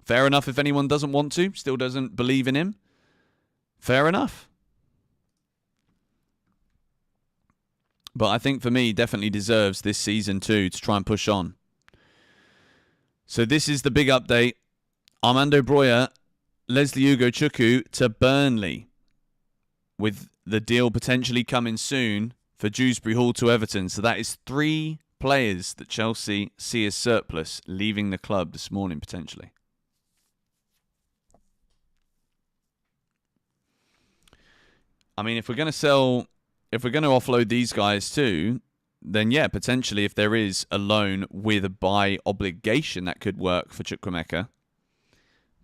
Speaker 1: Fair enough if anyone doesn't want to, still doesn't believe in him. Fair enough. But I think for me, definitely deserves this season too to try and push on. So this is the big update. Armando Broja, Leslie Ugochukwu to Burnley, with the deal potentially coming soon for Dewsbury Hall to Everton. So that is 3 players that Chelsea see as surplus leaving the club this morning potentially. I mean, if we're going to offload these guys too, then yeah, potentially if there is a loan with a buy obligation, that could work for Chukwuemeka.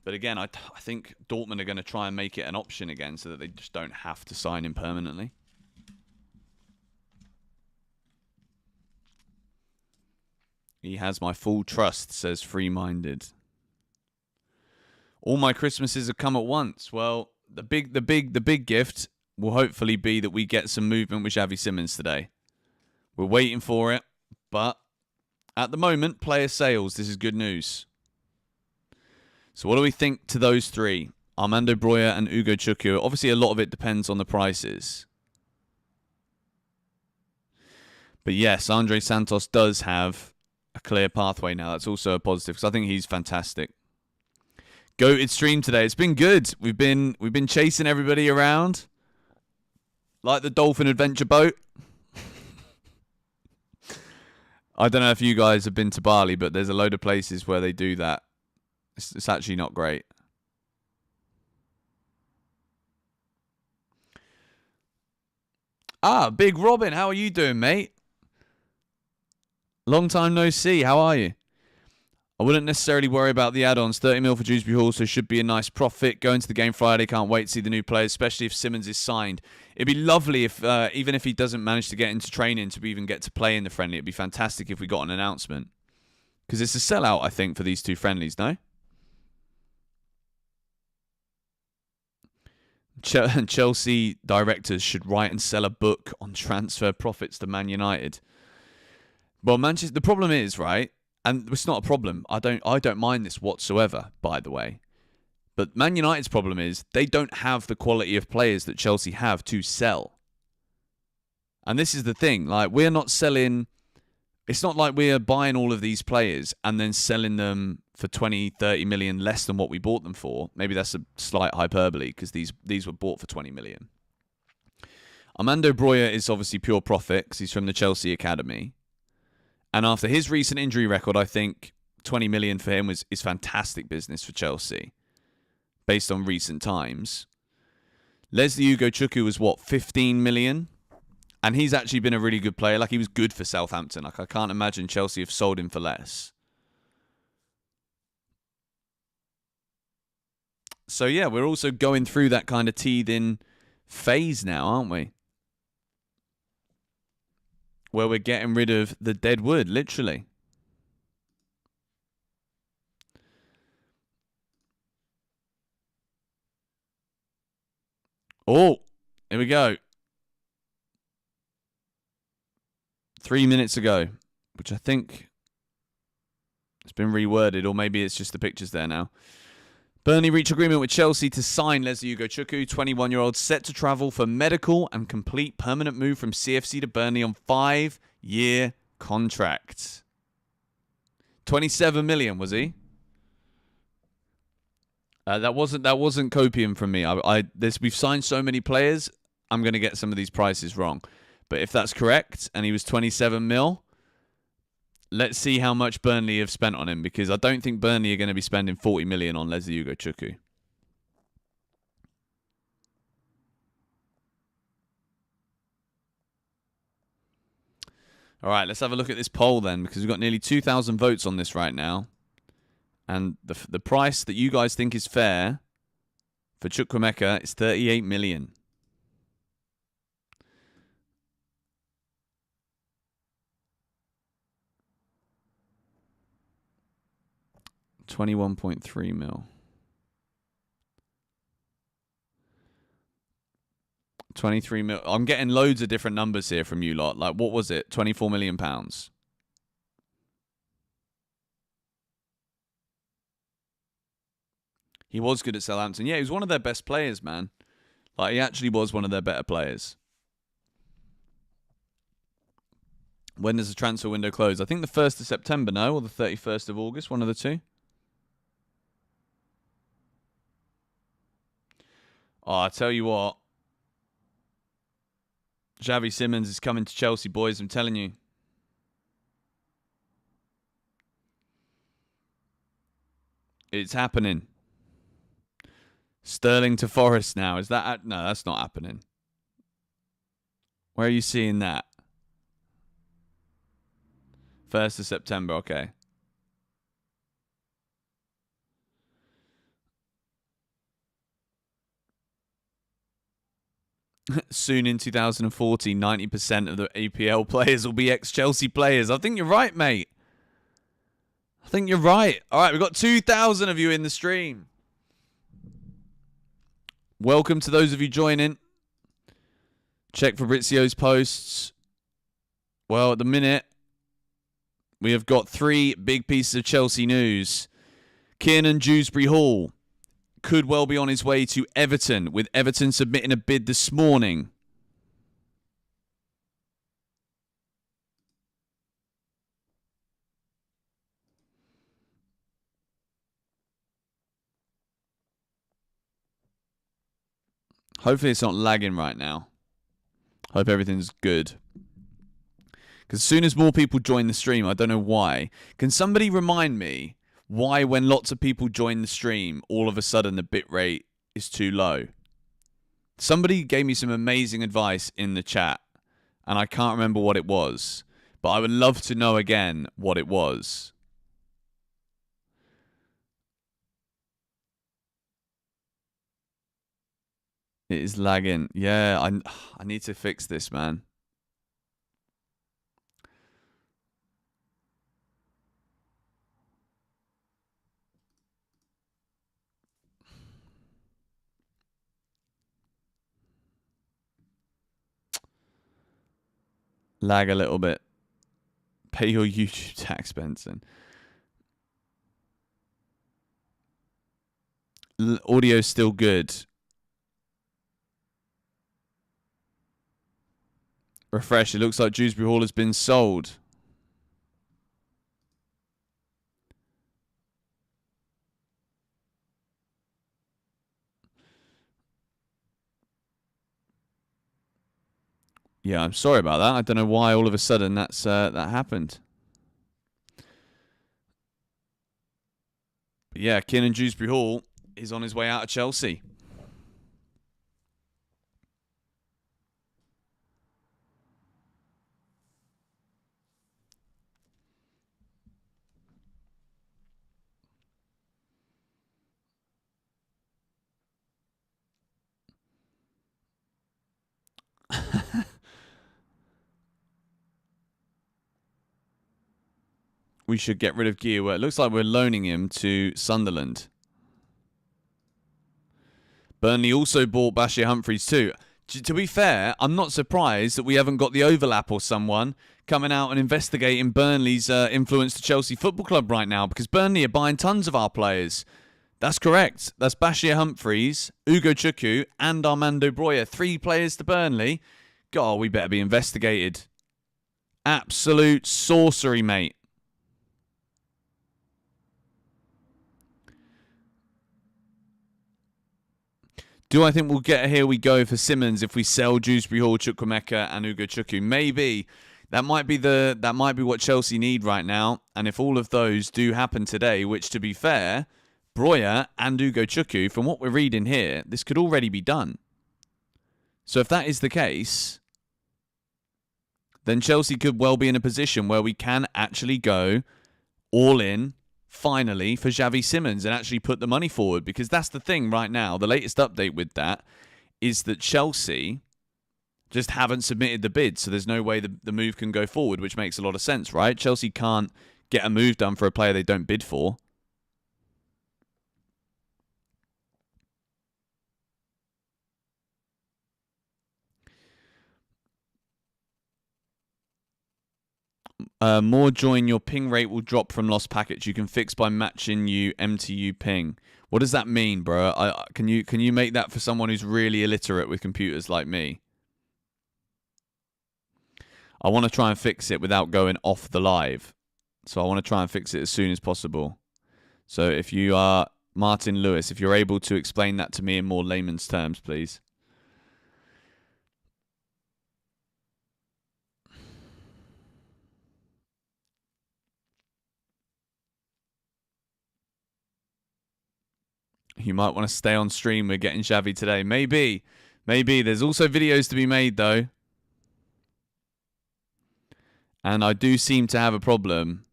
Speaker 1: But again, I think Dortmund are going to try and make it an option again so that they just don't have to sign him permanently. He has my full trust, says Free Minded. All my Christmases have come at once. Well, the big gift will hopefully be that we get some movement with Xavi Simons today. We're waiting for it, but at the moment, player sales, this is good news. So what do we think to those 3? Armando Broja and Ugochukwu. Obviously, a lot of it depends on the prices. But yes, Andre Santos does have a clear pathway now. That's also a positive, because I think he's fantastic. Goated stream today. It's been good. We've been chasing everybody around. Like the Dolphin Adventure Boat. I don't know if you guys have been to Bali, but there's a load of places where they do that. It's actually not great. Big Robin, how are you doing, mate? Long time no see. How are you? I wouldn't necessarily worry about the add-ons. 30 mil for Dewsbury Hall, so should be a nice profit. Going to the game Friday, can't wait to see the new players, especially if Simons is signed. It'd be lovely if, even if he doesn't manage to get into training, to even get to play in the friendly. It'd be fantastic if we got an announcement. Because it's a sellout, I think, for these 2 friendlies, no? Chelsea directors should write and sell a book on transfer profits to Man United. Well, Manchester, the problem is, right? And it's not a problem. I don't mind this whatsoever, by the way. But Man United's problem is they don't have the quality of players that Chelsea have to sell. And this is the thing. Like, we're not selling. It's not like we're buying all of these players and then selling them for 20, 30 million less than what we bought them for. Maybe that's a slight hyperbole because these were bought for 20 million. Armando Broja is obviously pure profit because he's from the Chelsea Academy. And after his recent injury record, I think 20 million for him is fantastic business for Chelsea, based on recent times. Leslie Ugochukwu was, 15 million? And he's actually been a really good player. Like, he was good for Southampton. Like, I can't imagine Chelsea have sold him for less. So, yeah, we're also going through that kind of teething phase now, aren't we? Where we're getting rid of the dead wood, literally. Oh, here we go. 3 minutes ago, which I think it's been reworded, or maybe it's just the pictures there now. Burnley reach agreement with Chelsea to sign Leslie Ugochukwu, 21-year-old, set to travel for medical and complete permanent move from CFC to Burnley on 5-year contract. 27 million, was he? That wasn't copium from me. We've signed so many players, I'm going to get some of these prices wrong. But if that's correct, and he was 27 mil, let's see how much Burnley have spent on him, because I don't think Burnley are going to be spending 40 million on Leslie Ugochukwu. All right, let's have a look at this poll then, because we've got nearly 2,000 votes on this right now. And the price that you guys think is fair For Chukwuemeka, it's 38 million. $21.3 mil. 23 mil. I'm getting loads of different numbers here from you lot. Like, what was it? 24 million pounds. He was good at Southampton. Yeah, he was one of their best players, man. Like, he actually was one of their better players. When does the transfer window close? I think the 1st of September, no? Or the 31st of August, one of the two. Oh, I tell you what. Xavi Simons is coming to Chelsea, boys. I'm telling you. It's happening. Sterling to Forest now. Is that... No, that's not happening. Where are you seeing that? 1st of September, okay. Soon in 2040, 90% of the EPL players will be ex-Chelsea players. I think you're right, mate. I think you're right. All right, we've got 2,000 of you in the stream. Welcome to those of you joining. Check Fabrizio's posts. Well, at the minute, we have got 3 big pieces of Chelsea news. Kiernan Dewsbury-Hall could well be on his way to Everton, with Everton submitting a bid this morning. Hopefully it's not lagging right now. Hope everything's good. Because as soon as more people join the stream, I don't know why. Can somebody remind me why when lots of people join the stream, all of a sudden the bitrate is too low? Somebody gave me some amazing advice in the chat, and I can't remember what it was. But I would love to know again what it was. It is lagging. Yeah, I need to fix this, man. Lag a little bit. Pay your YouTube tax, Benson. Audio's still good. Refresh. It looks like Dewsbury Hall has been sold. Yeah, I'm sorry about that. I don't know why all of a sudden that happened. But yeah, Kiernan Dewsbury Hall is on his way out of Chelsea. We should get rid of Guillois. It looks like we're loaning him to Sunderland. Burnley also bought Bashir Humphreys too. To be fair, I'm not surprised that we haven't got the overlap or someone coming out and investigating Burnley's influence to Chelsea Football Club right now, because Burnley are buying tons of our players. That's correct. That's Bashir Humphreys, Ugo Chukwu, and Armando Broja. 3 players to Burnley. God, we better be investigated. Absolute sorcery, mate. Do I think we'll get a here we go for Simons if we sell Dewsbury Hall, Chukwuemeka, and Ugo Chukwu? Maybe. That might be what Chelsea need right now. And if all of those do happen today, which to be fair, Broja and Ugo Chukwu, from what we're reading here, this could already be done. So if that is the case, then Chelsea could well be in a position where we can actually go all in finally, for Xavi Simons and actually put the money forward, because that's the thing right now. The latest update with that is that Chelsea just haven't submitted the bid, so there's no way the move can go forward, which makes a lot of sense, right? Chelsea can't get a move done for a player they don't bid for. More join, your ping rate will drop from lost packets. You can fix by matching you MTU ping. What does that mean, bro? Can you make that for someone who's really illiterate with computers like me? I want to try and fix it without going off the live. So I want to try and fix it as soon as possible. So if you are Martin Lewis, if you're able to explain that to me in more layman's terms, please. You might want to stay on stream. We're getting Xavi today. Maybe. There's also videos to be made, though. And I do seem to have a problem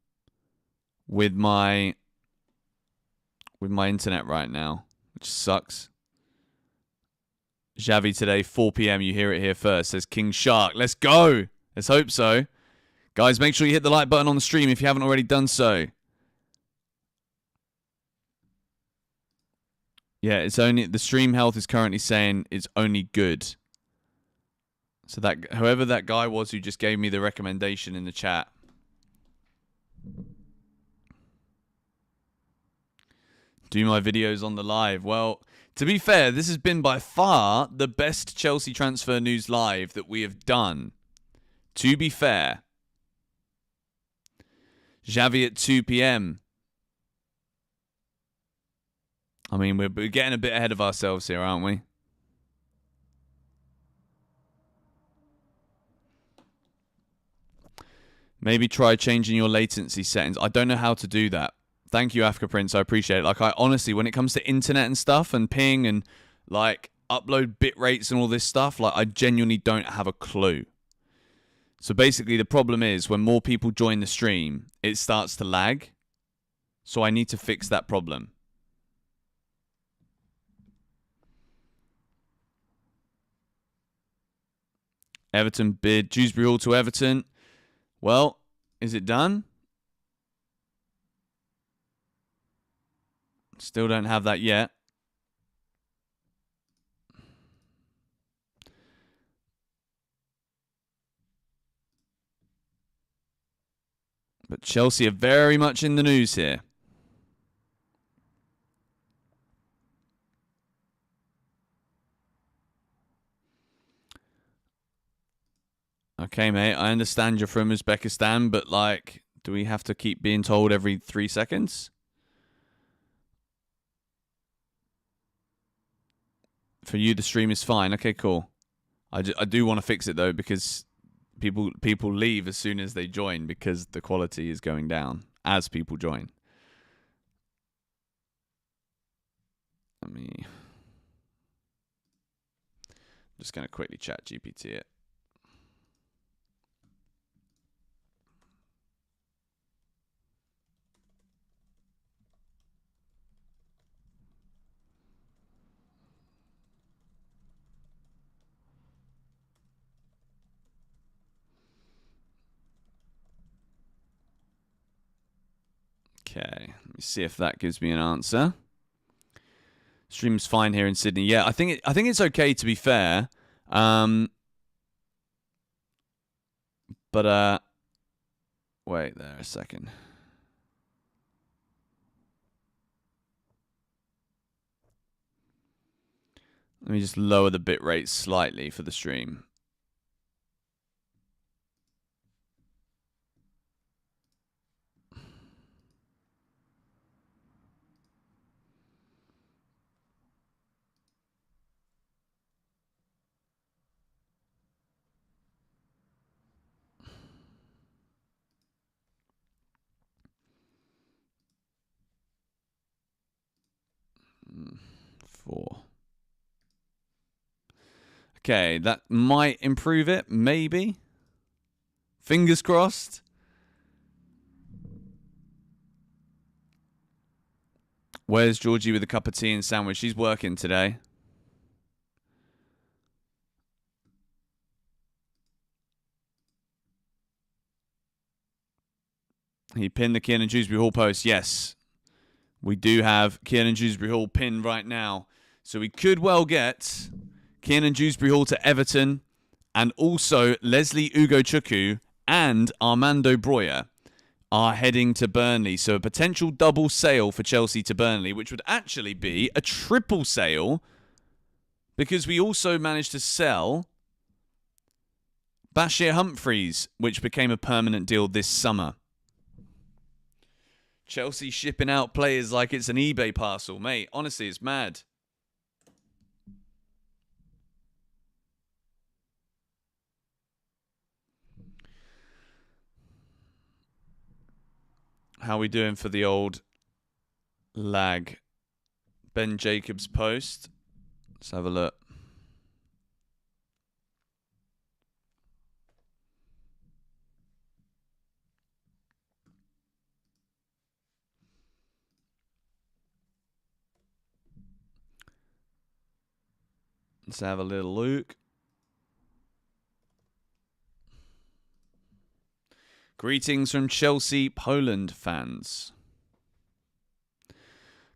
Speaker 1: with my internet right now, which sucks. Xavi today, 4 p.m. You hear it here first. Says King Shark. Let's go. Let's hope so. Guys, make sure you hit the like button on the stream if you haven't already done so. Yeah, it's only the stream health is currently saying it's only good. So that whoever that guy was who just gave me the recommendation in the chat. Do my videos on the live. Well, to be fair, this has been by far the best Chelsea transfer news live that we have done. To be fair. Xavi at 2 p.m. I mean, we're getting a bit ahead of ourselves here, aren't we? Maybe try changing your latency settings. I don't know how to do that. Thank you, Africa Prince. I appreciate it. Like, I honestly, when it comes to internet and stuff and ping and, like, upload bit rates and all this stuff, like, I genuinely don't have a clue. So basically, the problem is when more people join the stream, it starts to lag. So I need to fix that problem. Everton bid. Dewsbury Hall to Everton. Well, is it done? Still don't have that yet. But Chelsea are very much in the news here. Okay, mate, I understand you're from Uzbekistan, but, like, do we have to keep being told every 3 seconds? For you, the stream is fine. Okay, cool. I do want to fix it, though, because people leave as soon as they join because the quality is going down as people join. Let me... I'm just going to quickly chat GPT it. Okay, let me see if that gives me an answer. Stream's fine here in Sydney. Yeah, I think it's okay, to be fair. But wait there a second. Let me just lower the bit rate slightly for the stream. Four. Okay, that might improve it, maybe. Fingers crossed. Where's Georgie with a cup of tea and sandwich? She's working today. He pinned the Kiernan Dewsbury Hall post. Yes, we do have Kiernan Dewsbury Hall pinned right now. So we could well get Kiernan Dewsbury Hall to Everton, and also Leslie Ugochukwu and Armando Broja are heading to Burnley. So a potential double sale for Chelsea to Burnley, which would actually be a triple sale, because we also managed to sell Bashir Humphreys, which became a permanent deal this summer. Chelsea shipping out players like it's an eBay parcel, mate. Honestly, it's mad. How are we doing for the old lag? Ben Jacobs post. Let's have a look. Let's have a little look. Greetings from Chelsea, Poland fans.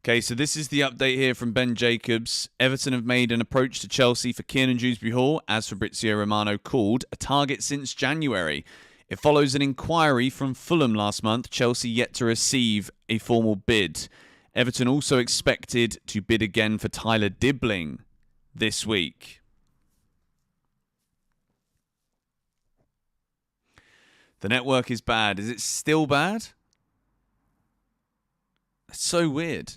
Speaker 1: Okay, so this is the update here from Ben Jacobs. Everton have made an approach to Chelsea for Kiernan Dewsbury Hall, as Fabrizio Romano called a target since January. It follows an inquiry from Fulham last month. Chelsea yet to receive a formal bid. Everton also expected to bid again for Tyler Dibbling this week. The network is bad. Is it still bad? That's so weird.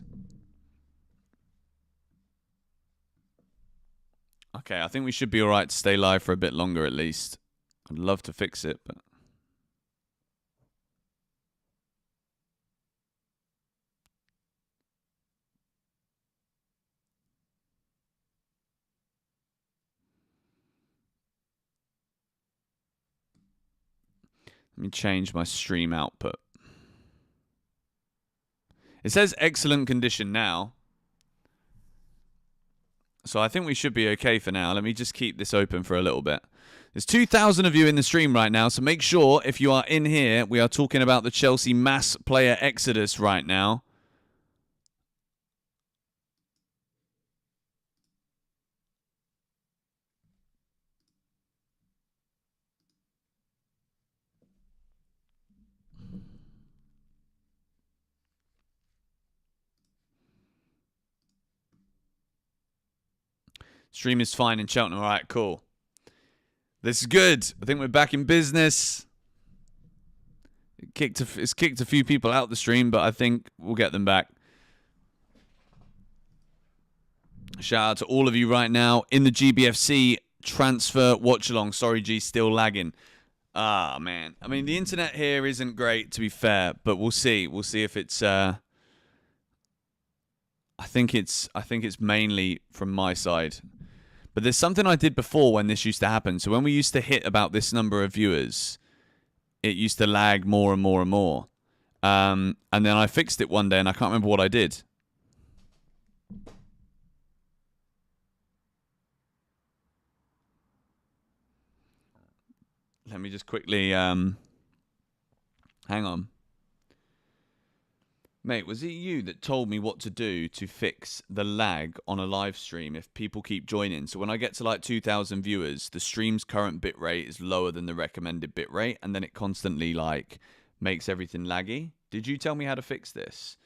Speaker 1: Okay, I think we should be alright to stay live for a bit longer at least. I'd love to fix it, but... Let me change my stream output. It says excellent condition now. So I think we should be okay for now. Let me just keep this open for a little bit. There's 2,000 of you in the stream right now, so make sure if you are in here, we are talking about the Chelsea mass player exodus right now. Stream is fine in Cheltenham. All right, cool. This is good. I think we're back in business. It's kicked a few people out the stream, but I think we'll get them back. Shout out to all of you right now in the GBFC transfer watch along. Sorry, G, still lagging. Ah, man. I mean, the internet here isn't great, to be fair, but we'll see. We'll see if it's. I think it's mainly from my side. But there's something I did before when this used to happen. So when we used to hit about this number of viewers, it used to lag more and more and more. And then I fixed it one day, and I can't remember what I did. Let me just quickly... hang on. Mate, was it you that told me what to do to fix the lag on a live stream if people keep joining? So when I get to like 2,000 viewers, the stream's current bitrate is lower than the recommended bitrate, and then it constantly like makes everything laggy. Did you tell me how to fix this?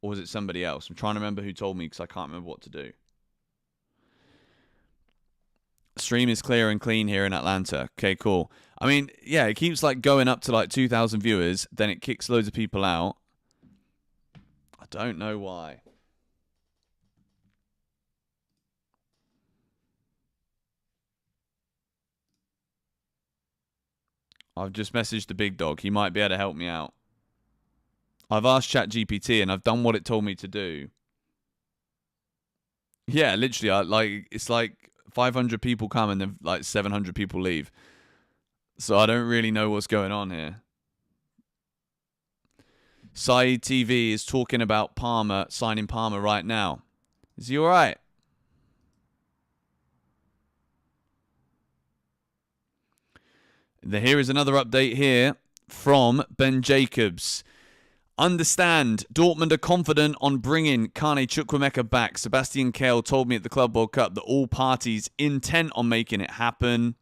Speaker 1: Or was it somebody else? I'm trying to remember who told me because I can't remember what to do. Stream is clear and clean here in Atlanta. Okay, cool. I mean, yeah, it keeps like going up to like 2,000 viewers, then it kicks loads of people out. I don't know why. I've just messaged the big dog. He might be able to help me out. I've asked ChatGPT and I've done what it told me to do. Yeah, literally, it's like 500 people come and then like 700 people leave. So I don't really know what's going on here. Saeed TV is talking about Palmer, signing Palmer right now. Is he all right? Here is another update here from Ben Jacobs. Understand, Dortmund are confident on bringing Kane Chukwuemeka back. Sebastian Kehl told me at the Club World Cup that all parties intent on making it happen.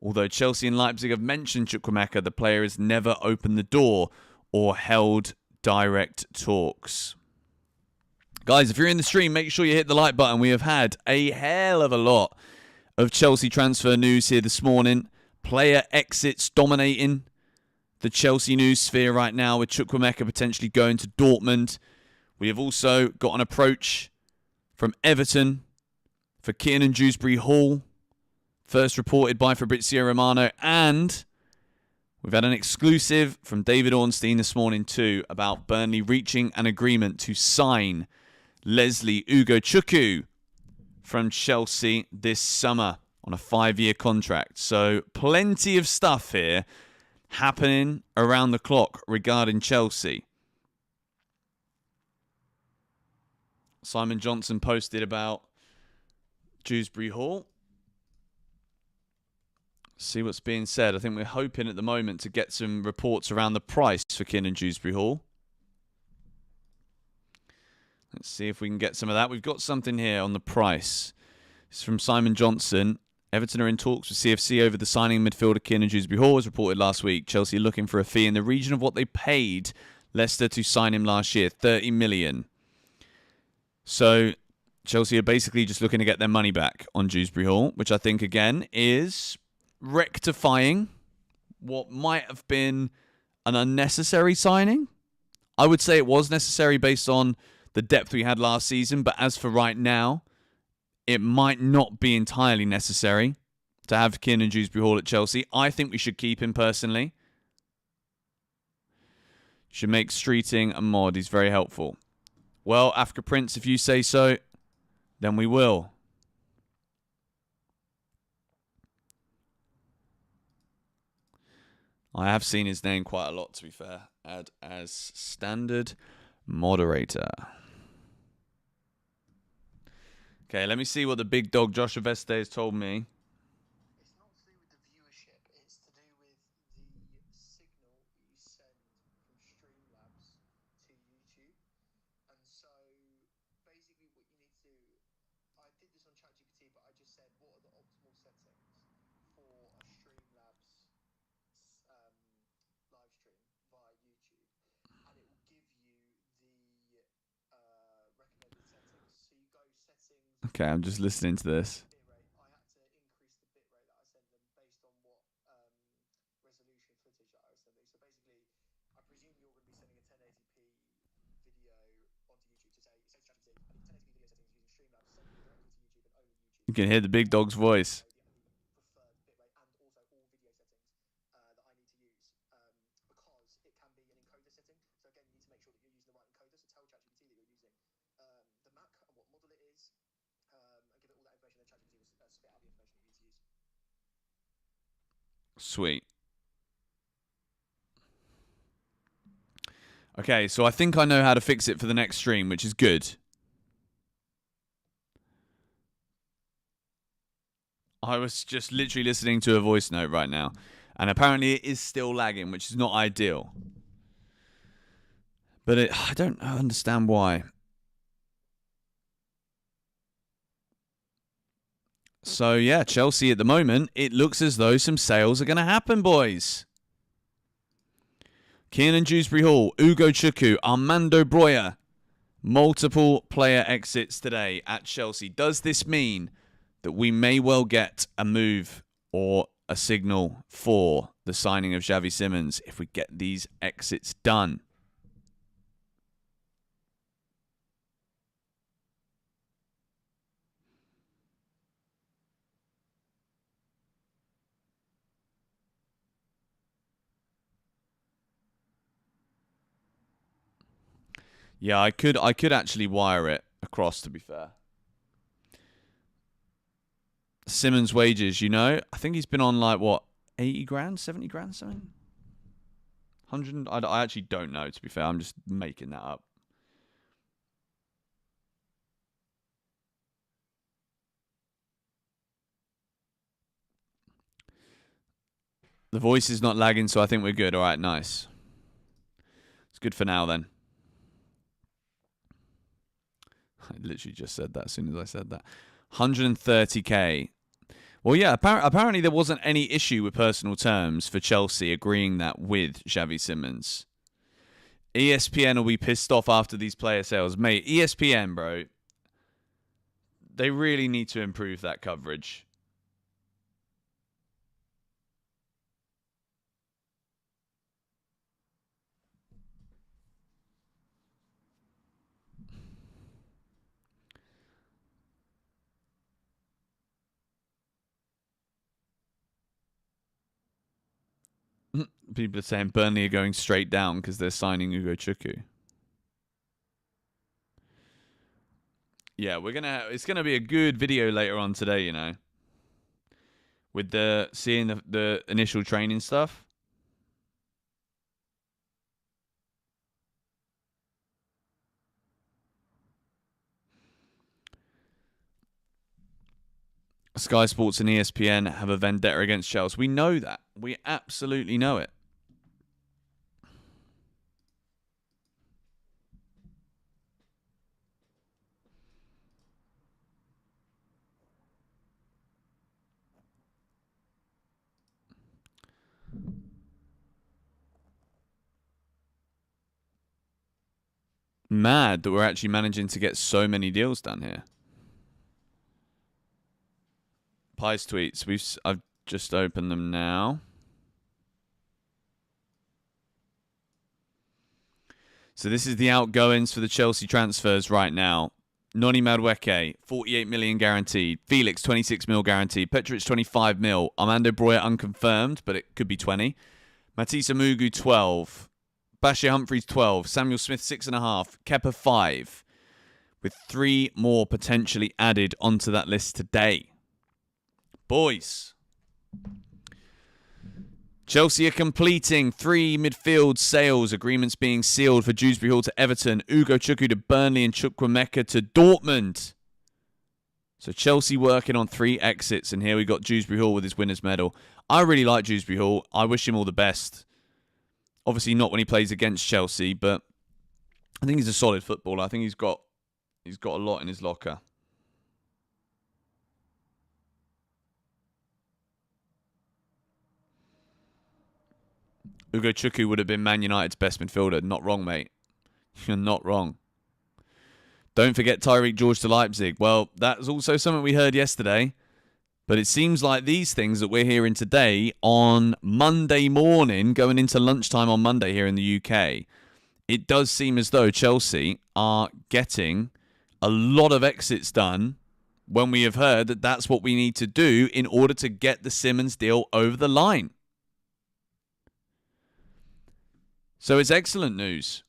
Speaker 1: Although Chelsea and Leipzig have mentioned Chukwuemeka, the player has never opened the door or held direct talks. Guys, if you're in the stream, make sure you hit the like button. We have had a hell of a lot of Chelsea transfer news here this morning. Player exits dominating the Chelsea news sphere right now, with Chukwuemeka potentially going to Dortmund. We have also got an approach from Everton for Kiernan Dewsbury-Hall, first reported by Fabrizio Romano, and we've had an exclusive from David Ornstein this morning too about Burnley reaching an agreement to sign Leslie Ugochukwu from Chelsea this summer on a 5-year contract. So plenty of stuff here happening around the clock regarding Chelsea. Simon Johnson posted about Dewsbury-Hall. See what's being said. I think we're hoping at the moment to get some reports around the price for Kiernan Dewsbury-Hall. Let's see if we can get some of that. We've got something here on the price. It's from Simon Johnson. Everton are in talks with CFC over the signing midfielder Kiernan Dewsbury-Hall, as reported last week. Chelsea are looking for a fee in the region of what they paid Leicester to sign him last year, 30 million. So Chelsea are basically just looking to get their money back on Dewsbury-Hall, which I think, again, is rectifying what might have been an unnecessary signing. I would say it was necessary based on the depth we had last season, but as for right now, it might not be entirely necessary to have Kiernan Dewsbury-Hall at Chelsea. I think we should keep him personally. Should make streeting a mod. He's very helpful. Well, Africa Prince, if you say so, then we will. I have seen his name quite a lot, to be fair. Add as standard moderator. Okay, let me see what the big dog Joshua Veste has told me.
Speaker 2: It's not to do with the viewership, it's to do with the signal you send from Streamlabs to YouTube. And so basically what you need to do, I did this on ChatGPT, but I just said what are the optimal settings for a Streamlabs live stream via YouTube, and it will give you the recommended settings. So you go settings.
Speaker 1: Okay, I'm just listening to this.
Speaker 2: I had to increase the bitrate that I sent them based on what resolution footage that I was sending. So basically, I presume you're going to be sending a 1080p video onto YouTube to say ChatGPT, I need 1080p video settings using Streamlabs, send them directly to YouTube and only YouTube.
Speaker 1: You can hear the big dog's voice.
Speaker 2: The preferred bitrate and also all video settings that I need to use, because it can be an encoder setting. So again, you need to make sure that you're using the right encoder. So tell ChatGPT that you're using the Mac and what model it is, and give it all that information. Then ChatGPT will spit out the information you need to use.
Speaker 1: Sweet. Okay, so I think I know how to fix it for the next stream, which is good. I was just literally listening to a voice note right now, and apparently it is still lagging, which is not ideal. But I don't understand why. So yeah, Chelsea at the moment, it looks as though some sales are going to happen, boys. Kiernan Dewsbury-Hall, Ugochukwu, Armando Broja. Multiple player exits today at Chelsea. Does this mean that we may well get a move or a signal for the signing of Xavi Simons if we get these exits done? Yeah, I could actually wire it across, to be fair. Simmons' wages, you know, I think he's been on like, what, 80 grand, 70 grand, something? 100. I actually don't know, to be fair. I'm just making that up. The voice is not lagging, so I think we're good. All right, nice. It's good for now, then. I literally just said that as soon as I said that. 130k. Well, yeah, apparently there wasn't any issue with personal terms for Chelsea agreeing that with Xavi Simons. ESPN will be pissed off after these player sales. Mate, ESPN, bro, they really need to improve that coverage. People are saying Burnley are going straight down because they're signing Ugochukwu. Yeah, it's gonna be a good video later on today, you know. With seeing the initial training stuff. Sky Sports and ESPN have a vendetta against Chelsea. We know that. We absolutely know it. Mad that we're actually managing to get so many deals done here. Pies tweets. I've just opened them now. So this is the outgoings for the Chelsea transfers right now. Noni Madueke, 48 million guaranteed. Felix, 26 mil guaranteed. Petric, 25 mil. Armando Broya unconfirmed, but it could be 20. Matisse Mugu, 12. Bashir Humphreys, 12. Samuel Smith, 6.5. Kepa, 5. With 3 more potentially added onto that list today. Boys. Chelsea are completing 3 midfield sales. Agreements being sealed for Dewsbury Hall to Everton, Ugochukwu to Burnley, and Chukwuemeka to Dortmund. So Chelsea working on 3 exits, and here we got Dewsbury Hall with his winner's medal. I really like Dewsbury Hall. I wish him all the best. Obviously not when he plays against Chelsea, but I think he's a solid footballer. I think he's got a lot in his locker. Ugochukwu would have been Man United's best midfielder. Not wrong, mate. You're not wrong. Don't forget Tyreek George to Leipzig. Well, that's also something we heard yesterday. But it seems like these things that we're hearing today on Monday morning, going into lunchtime on Monday here in the UK, it does seem as though Chelsea are getting a lot of exits done when we have heard that that's what we need to do in order to get the Simons deal over the line. So it's excellent news.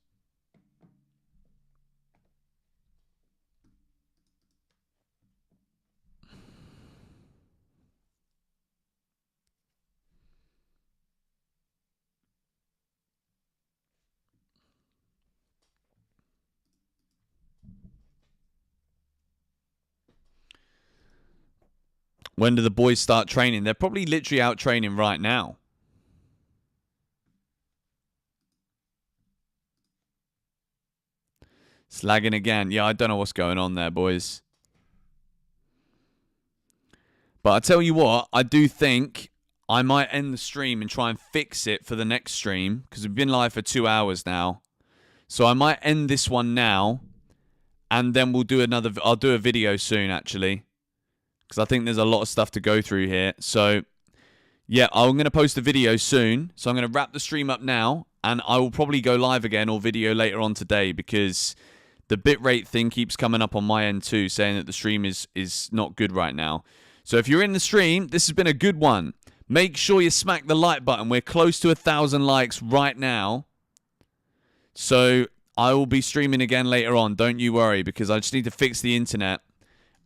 Speaker 1: When do the boys start training? They're probably literally out training right now. It's lagging again. Yeah, I don't know what's going on there, boys. But I tell you what, I do think I might end the stream and try and fix it for the next stream, because we've been live for 2 hours now. So I might end this one now, and then we'll do another. I'll do a video soon, actually, because I think there's a lot of stuff to go through here. So, yeah, I'm going to post a video soon. So I'm going to wrap the stream up now, and I will probably go live again or video later on today, because the bitrate thing keeps coming up on my end too, saying that the stream is not good right now. So if you're in the stream, this has been a good one. Make sure you smack the like button. We're close to 1,000 likes right now. So I will be streaming again later on. Don't you worry, because I just need to fix the internet.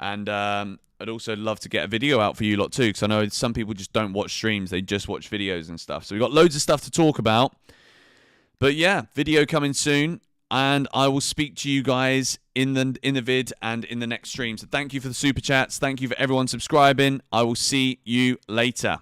Speaker 1: And I'd also love to get a video out for you lot too, because I know some people just don't watch streams. They just watch videos and stuff. So we've got loads of stuff to talk about. But yeah, video coming soon. And I will speak to you guys in the vid and in the next stream. So thank you for the super chats. Thank you for everyone subscribing. I will see you later.